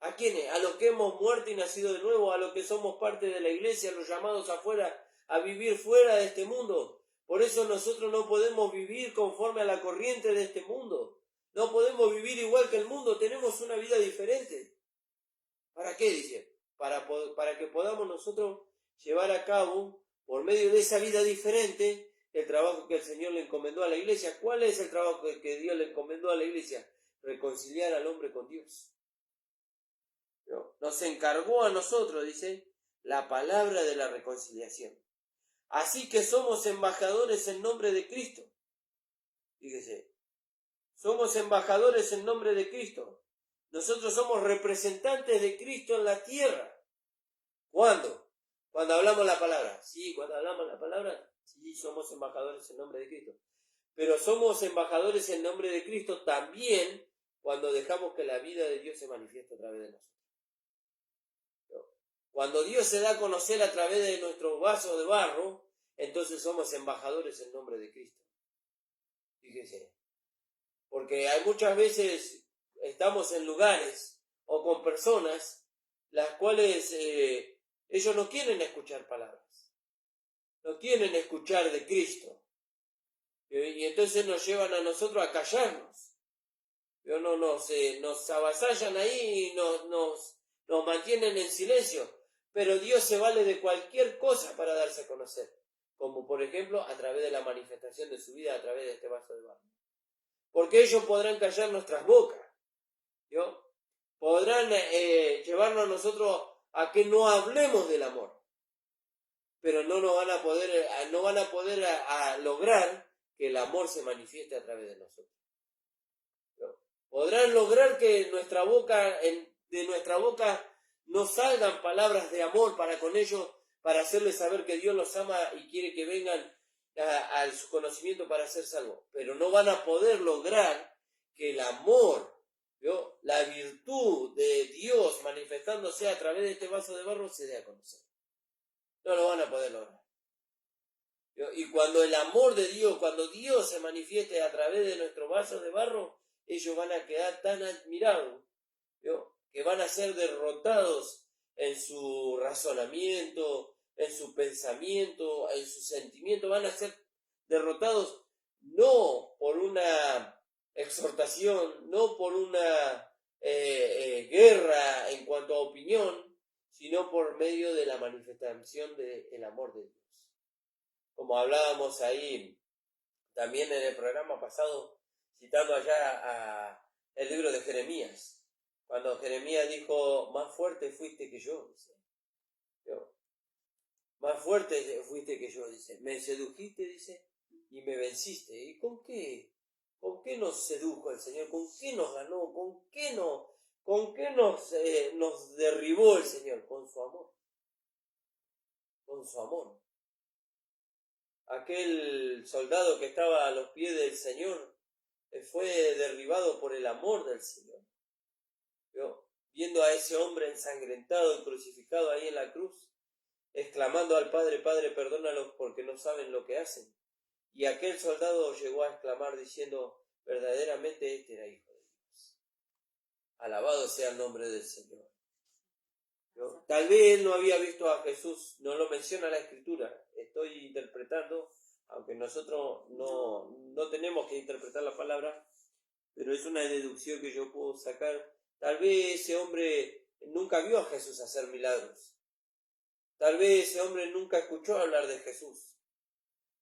¿A quiénes? A los que hemos muerto y nacido de nuevo, a los que somos parte de la iglesia, a los llamados afuera, a vivir fuera de este mundo. Por eso nosotros no podemos vivir conforme a la corriente de este mundo. No podemos vivir igual que el mundo, tenemos una vida diferente. ¿Para qué? Dice, para que podamos nosotros llevar a cabo, por medio de esa vida diferente, el trabajo que el Señor le encomendó a la iglesia. ¿Cuál es el trabajo que Dios le encomendó a la iglesia? Reconciliar al hombre con Dios. ¿No? Nos encargó a nosotros, dice, la palabra de la reconciliación. Así que somos embajadores en nombre de Cristo. Fíjese, somos embajadores en nombre de Cristo. Nosotros somos representantes de Cristo en la tierra. ¿Cuándo? Cuando hablamos la palabra. Sí, cuando hablamos la palabra, sí, somos embajadores en nombre de Cristo. Pero somos embajadores en nombre de Cristo también cuando dejamos que la vida de Dios se manifieste a través de nosotros. Cuando Dios se da a conocer a través de nuestros vasos de barro, entonces somos embajadores en nombre de Cristo. Fíjense. Porque hay muchas veces estamos en lugares o con personas las cuales ellos no quieren escuchar palabras. No quieren escuchar de Cristo. Y entonces nos llevan a nosotros a callarnos. Nos avasallan ahí y nos mantienen en silencio. Pero Dios se vale de cualquier cosa para darse a conocer. Como por ejemplo a través de la manifestación de su vida a través de este vaso de barro. Porque ellos podrán callar nuestras bocas. ¿No? Podrán llevarnos a nosotros a que no hablemos del amor. Pero no van a poder lograr que el amor se manifieste a través de nosotros. ¿No? Podrán lograr que de nuestra boca no salgan palabras de amor para con ellos, para hacerles saber que Dios los ama y quiere que vengan a su conocimiento para ser salvos. Pero no van a poder lograr que el amor ¿vio? La virtud de Dios manifestándose a través de este vaso de barro se dé a conocer. No lo van a poder lograr. ¿Vio? Y cuando el amor de Dios, cuando Dios se manifieste a través de nuestro vaso de barro, ellos van a quedar tan admirados, ¿vio? Que van a ser derrotados en su razonamiento, en su pensamiento, en su sentimiento, van a ser derrotados no por una exhortación, no por una guerra en cuanto a opinión, sino por medio de la manifestación del amor de Dios. Como hablábamos ahí también en el programa pasado, citando allá el libro de Jeremías, cuando Jeremías dijo, más fuerte fuiste que yo, dice. Más fuerte fuiste que yo, dice. Me sedujiste, dice, y me venciste. ¿Y con qué? ¿Con qué nos sedujo el Señor? ¿Con qué nos ganó? ¿Con qué nos derribó el Señor? Con su amor. Con su amor. Aquel soldado que estaba a los pies del Señor fue derribado por el amor del Señor. ¿Vio? Viendo a ese hombre ensangrentado y crucificado ahí en la cruz, exclamando al Padre, Padre, perdónalos porque no saben lo que hacen. Y aquel soldado llegó a exclamar diciendo, verdaderamente este era hijo de Dios. Alabado sea el nombre del Señor. ¿No? Tal vez él no había visto a Jesús, no lo menciona la Escritura. Estoy interpretando, aunque nosotros no tenemos que interpretar la palabra, pero es una deducción que yo puedo sacar. Tal vez ese hombre nunca vio a Jesús hacer milagros. Tal vez ese hombre nunca escuchó hablar de Jesús.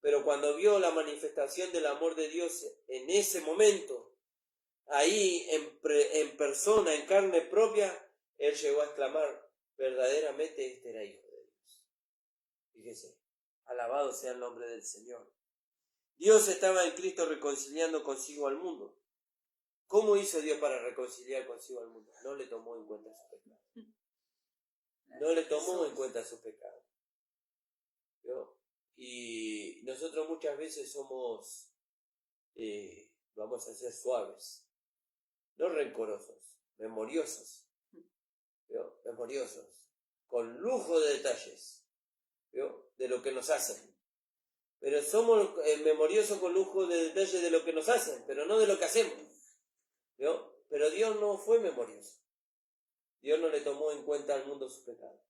Pero cuando vio la manifestación del amor de Dios en ese momento, ahí en persona, en carne propia, él llegó a exclamar, verdaderamente este era hijo de Dios. Fíjese, alabado sea el nombre del Señor. Dios estaba en Cristo reconciliando consigo al mundo. ¿Cómo hizo Dios para reconciliar consigo al mundo? No le tomó en cuenta su pecado. No le tomó en cuenta su pecado. ¿Vio? Y nosotros muchas veces somos, vamos a ser suaves, no rencorosos, memoriosos, ¿vio? Memoriosos, con lujo de detalles, ¿vio? De lo que nos hacen. Pero somos memoriosos con lujo de detalles de lo que nos hacen, pero no de lo que hacemos. ¿Vio? Pero Dios no fue memorioso. Dios no le tomó en cuenta al mundo su pecado.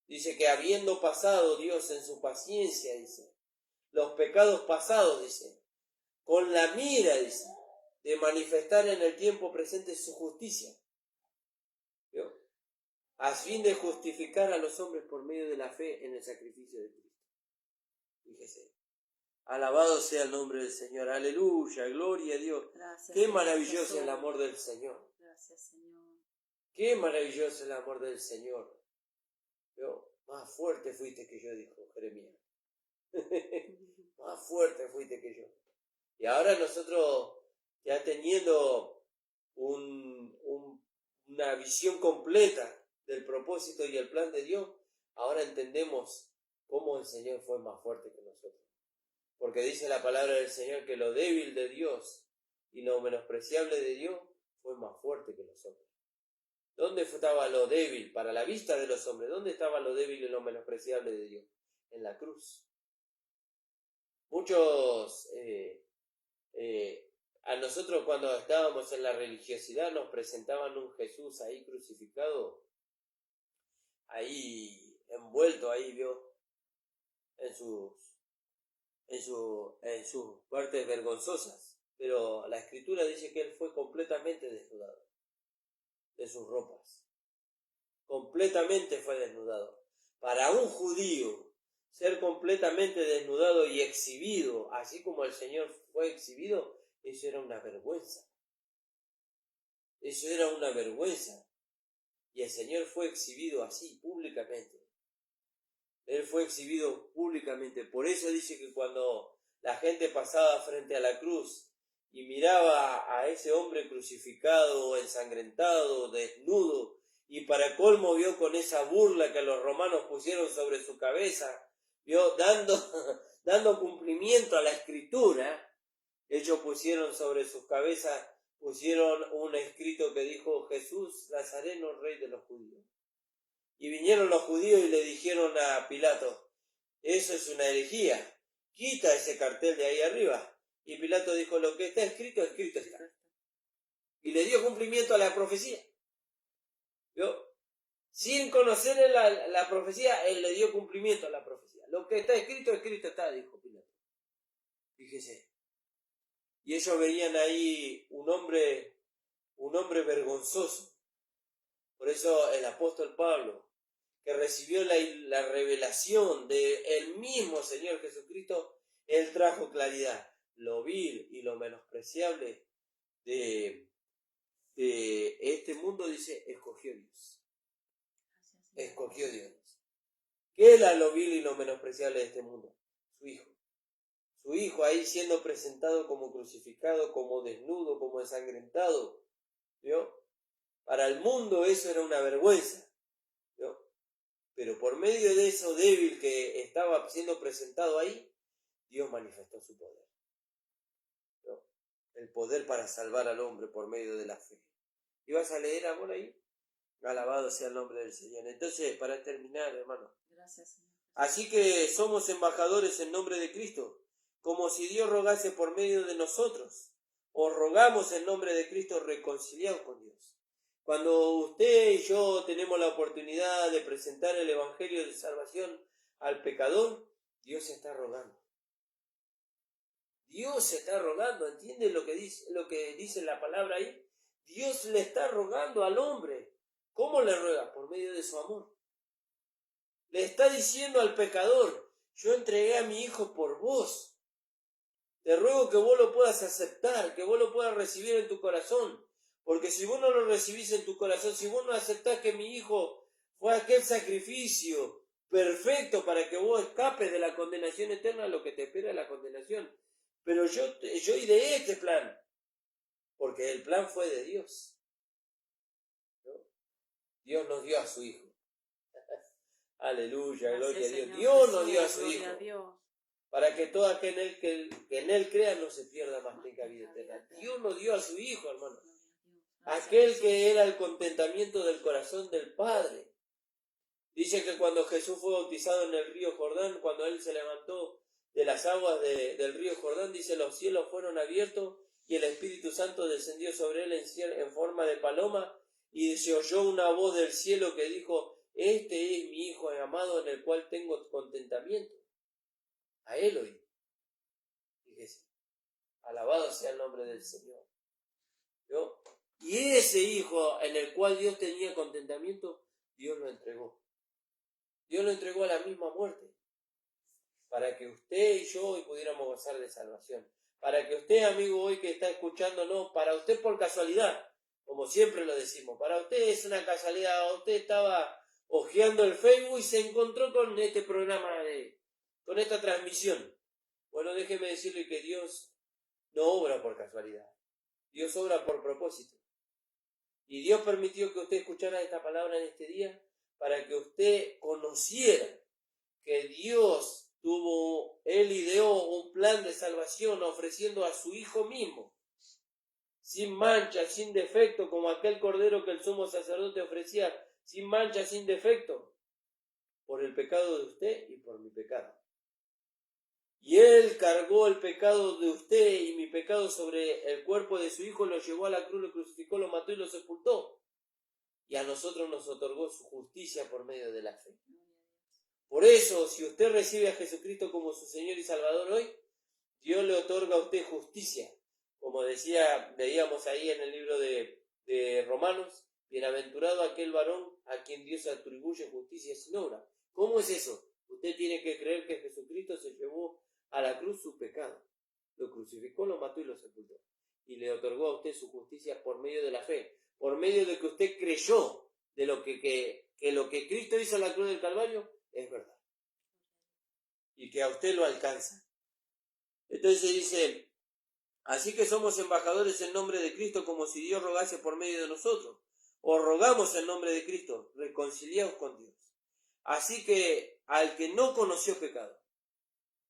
Dice que habiendo pasado Dios en su paciencia, dice, los pecados pasados, dice, con la mira, dice, de manifestar en el tiempo presente su justicia, ¿vio? A fin de justificar a los hombres por medio de la fe en el sacrificio de Cristo. Fíjese. Alabado sea el nombre del Señor. Aleluya, gloria a Dios. Gracias, qué maravilloso Jesús. es el amor del Señor. Gracias, Señor. Qué maravilloso es el amor del Señor. ¿Vio? Más fuerte fuiste que yo, dijo Jeremías. Más fuerte fuiste que yo. Y ahora nosotros, ya teniendo una visión completa del propósito y el plan de Dios, ahora entendemos cómo el Señor fue más fuerte que nosotros. Porque dice la palabra del Señor que lo débil de Dios y lo menospreciable de Dios fue más fuerte que nosotros. ¿Dónde estaba lo débil para la vista de los hombres? ¿Dónde estaba lo débil y lo menospreciable de Dios? En la cruz. Muchos, a nosotros cuando estábamos en la religiosidad nos presentaban un Jesús ahí crucificado, ahí envuelto, ahí vio, en sus partes vergonzosas. Pero la Escritura dice que él fue completamente desnudado de sus ropas. Completamente fue desnudado. Para un judío, ser completamente desnudado y exhibido, así como el Señor fue exhibido, eso era una vergüenza. Eso era una vergüenza. Y el Señor fue exhibido así, públicamente. Él fue exhibido públicamente. Por eso dice que cuando la gente pasaba frente a la cruz y miraba a ese hombre crucificado, ensangrentado, desnudo, y para colmo vio con esa burla que los romanos pusieron sobre su cabeza, vio dando cumplimiento a la Escritura, ellos pusieron sobre sus cabezas pusieron un escrito que dijo Jesús Nazareno, rey de los judíos. Y vinieron los judíos y le dijeron a Pilato, eso es una herejía, quita ese cartel de ahí arriba. Y Pilato dijo, lo que está escrito, escrito está. Y le dio cumplimiento a la profecía. ¿Vio? Sin conocer la profecía, él le dio cumplimiento a la profecía. Lo que está escrito, escrito está, dijo Pilato. Fíjese. Y ellos veían ahí un hombre vergonzoso. Por eso el apóstol Pablo, que recibió la revelación del mismo Señor Jesucristo, él trajo claridad. Lo vil y lo menospreciable de este mundo, dice, escogió Dios. Escogió Dios. ¿Qué era lo vil y lo menospreciable de este mundo? Su Hijo. Su Hijo ahí siendo presentado como crucificado, como desnudo, como ensangrentado. ¿Vio? Para el mundo eso era una vergüenza. ¿Vio? Pero por medio de eso débil que estaba siendo presentado ahí, Dios manifestó su poder. ¿Vio? El poder para salvar al hombre por medio de la fe. ¿Y vas a leer, amor, ahí? Alabado sea el nombre del Señor. Entonces, para terminar, hermano. Gracias, Señor. Así que somos embajadores en nombre de Cristo, como si Dios rogase por medio de nosotros. Os rogamos en nombre de Cristo, reconciliados con Dios. Cuando usted y yo tenemos la oportunidad de presentar el Evangelio de salvación al pecador, Dios está rogando. Dios está rogando, ¿entiende lo que dice la palabra ahí? Dios le está rogando al hombre. ¿Cómo le ruega? Por medio de su amor. Le está diciendo al pecador, yo entregué a mi hijo por vos. Te ruego que vos lo puedas aceptar, que vos lo puedas recibir en tu corazón. Porque si vos no lo recibís en tu corazón, si vos no aceptás que mi hijo fue aquel sacrificio perfecto para que vos escapes de la condenación eterna, lo que te espera es la condenación. Pero yo ideé este plan, porque el plan fue de Dios. ¿No? Dios nos dio a su hijo. Aleluya, gloria a Dios. Dios nos dio a su hijo. Para que todo aquel que en él crea no se pierda, más tenga vida eterna. Dios nos dio a su hijo, hermano. Aquel que era el contentamiento del corazón del Padre. Dice que cuando Jesús fue bautizado en el río Jordán, cuando él se levantó de las aguas del río Jordán, dice, los cielos fueron abiertos y el Espíritu Santo descendió sobre él en forma de paloma, y se oyó una voz del cielo que dijo, este es mi hijo amado en el cual tengo contentamiento. A él oí. Fíjese, alabado sea el nombre del Señor. ¿Yo? Y ese hijo en el cual Dios tenía contentamiento, Dios lo entregó. Dios lo entregó a la misma muerte, para que usted y yo hoy pudiéramos gozar de salvación. Para que usted, amigo, hoy que está escuchando, no, para usted por casualidad, como siempre lo decimos, para usted es una casualidad, usted estaba hojeando el Facebook y se encontró con este programa, con esta transmisión. Bueno, déjeme decirle que Dios no obra por casualidad, Dios obra por propósito. Y Dios permitió que usted escuchara esta palabra en este día para que usted conociera que Dios Él ideó un plan de salvación ofreciendo a su Hijo mismo, sin mancha, sin defecto, como aquel cordero que el sumo sacerdote ofrecía, sin mancha, sin defecto, por el pecado de usted y por mi pecado. Y Él cargó el pecado de usted y mi pecado sobre el cuerpo de su Hijo, lo llevó a la cruz, lo crucificó, lo mató y lo sepultó. Y a nosotros nos otorgó su justicia por medio de la fe. Por eso, si usted recibe a Jesucristo como su Señor y Salvador hoy, Dios le otorga a usted justicia. Como veíamos ahí en el libro de Romanos, bienaventurado aquel varón a quien Dios atribuye justicia sin obra. ¿Cómo es eso? Usted tiene que creer que Jesucristo se llevó a la cruz su pecado. Lo crucificó, lo mató y lo sepultó. Y le otorgó a usted su justicia por medio de la fe. Por medio de que usted creyó de lo que lo que Cristo hizo en la cruz del Calvario es verdad. Y que a usted lo alcanza. Entonces dice, así que somos embajadores en nombre de Cristo, como si Dios rogase por medio de nosotros. Os rogamos en nombre de Cristo, reconciliaos con Dios. Así que al que no conoció pecado,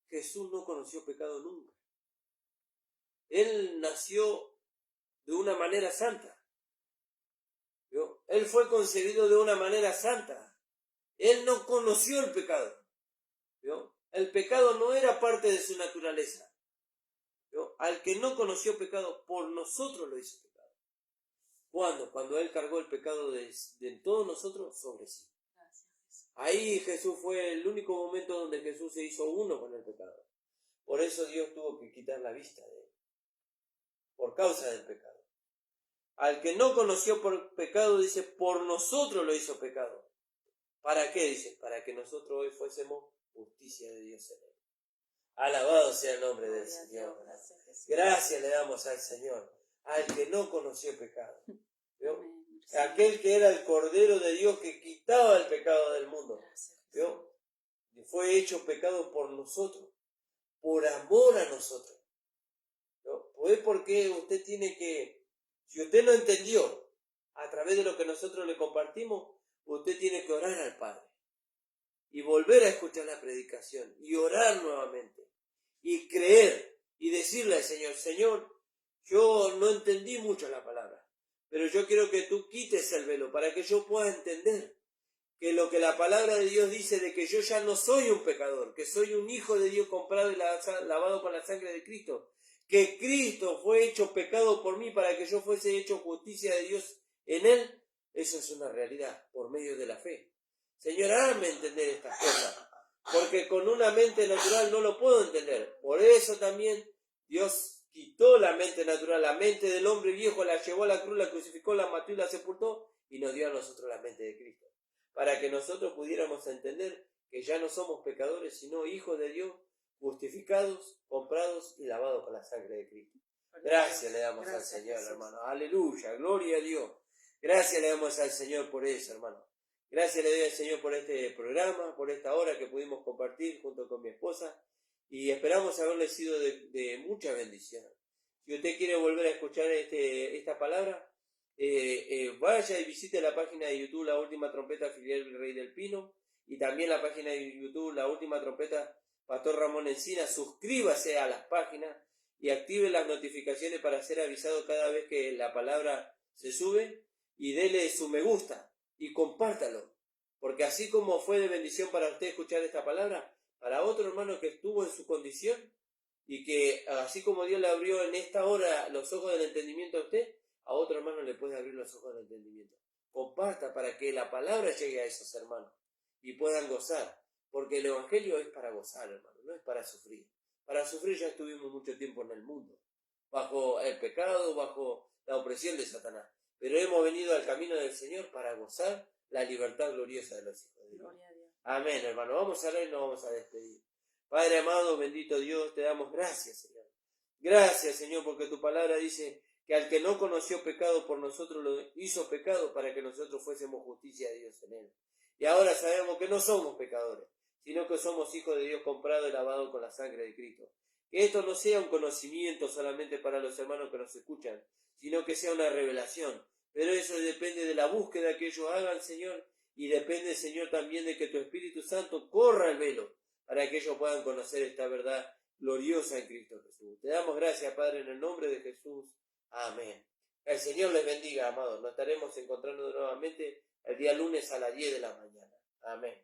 Jesús no conoció pecado nunca. Él nació de una manera santa. ¿Vio? Él fue concebido de una manera santa. Él no conoció el pecado. ¿Vio? El pecado no era parte de su naturaleza. ¿Vio? Al que no conoció pecado, por nosotros lo hizo pecado. ¿Cuándo? Cuando Él cargó el pecado de todos nosotros sobre sí. Ahí Jesús fue el único momento donde Jesús se hizo uno con el pecado. Por eso Dios tuvo que quitar la vista de Él. Por causa del pecado. Al que no conoció por pecado, dice, por nosotros lo hizo pecado. ¿Para qué? Dice, para que nosotros hoy fuésemos justicia de Dios en Él. Alabado sea el nombre del Señor. Gracias le damos al Señor, al que no conoció pecado. ¿Vio? Aquel que era el Cordero de Dios que quitaba el pecado del mundo. ¿Vio? Fue hecho pecado por nosotros, por amor a nosotros. ¿No? Pues porque usted tiene que, si usted no entendió a través de lo que nosotros le compartimos, usted tiene que orar al Padre y volver a escuchar la predicación y orar nuevamente y creer y decirle al Señor, Señor, yo no entendí mucho la palabra, pero yo quiero que tú quites el velo para que yo pueda entender que lo que la palabra de Dios dice de que yo ya no soy un pecador, que soy un hijo de Dios comprado y lavado con la sangre de Cristo, que Cristo fue hecho pecado por mí para que yo fuese hecho justicia de Dios en Él, eso es una realidad por medio de la fe. Señor, hágame entender estas cosas, porque con una mente natural no lo puedo entender. Por eso también Dios quitó la mente natural, la mente del hombre viejo, la llevó a la cruz, la crucificó, la mató y la sepultó, y nos dio a nosotros la mente de Cristo, para que nosotros pudiéramos entender que ya no somos pecadores, sino hijos de Dios, justificados, comprados y lavados con la sangre de Cristo. Gracias le damos al Señor, hermano. Aleluya, gloria a Dios. Gracias le damos al Señor por eso, hermano. Gracias le doy al Señor por este programa, por esta hora que pudimos compartir junto con mi esposa, y esperamos haberle sido de mucha bendición. Si usted quiere volver a escuchar esta palabra, vaya y visite la página de YouTube La Última Trompeta Filial Virrey del Pino, y también la página de YouTube La Última Trompeta Pastor Ramón Encina. Suscríbase a las páginas y active las notificaciones para ser avisado cada vez que la palabra se sube, y dele su me gusta y compártalo, porque así como fue de bendición para usted escuchar esta palabra, para otro hermano que estuvo en su condición y que así como Dios le abrió en esta hora los ojos del entendimiento a usted, a otro hermano le puede abrir los ojos del entendimiento. Comparta para que la palabra llegue a esos hermanos y puedan gozar, porque el evangelio es para gozar, hermano, no es para sufrir. Para sufrir ya estuvimos mucho tiempo en el mundo, bajo el pecado, bajo la opresión de Satanás, pero hemos venido al camino del Señor para gozar la libertad gloriosa de los hijos de Dios. Amén, hermano. Vamos a leer y nos vamos a despedir. Padre amado, bendito Dios, te damos gracias, Señor. Gracias, Señor, porque tu palabra dice que al que no conoció pecado por nosotros lo hizo pecado para que nosotros fuésemos justicia de Dios en Él. Y ahora sabemos que no somos pecadores, sino que somos hijos de Dios comprados y lavados con la sangre de Cristo. Que esto no sea un conocimiento solamente para los hermanos que nos escuchan, sino que sea una revelación. Pero eso depende de la búsqueda que ellos hagan, Señor, y depende, Señor, también de que tu Espíritu Santo corra el velo para que ellos puedan conocer esta verdad gloriosa en Cristo Jesús. Te damos gracias, Padre, en el nombre de Jesús. Amén. El Señor les bendiga, amados. Nos estaremos encontrando nuevamente el día lunes a las 10 de la mañana. Amén.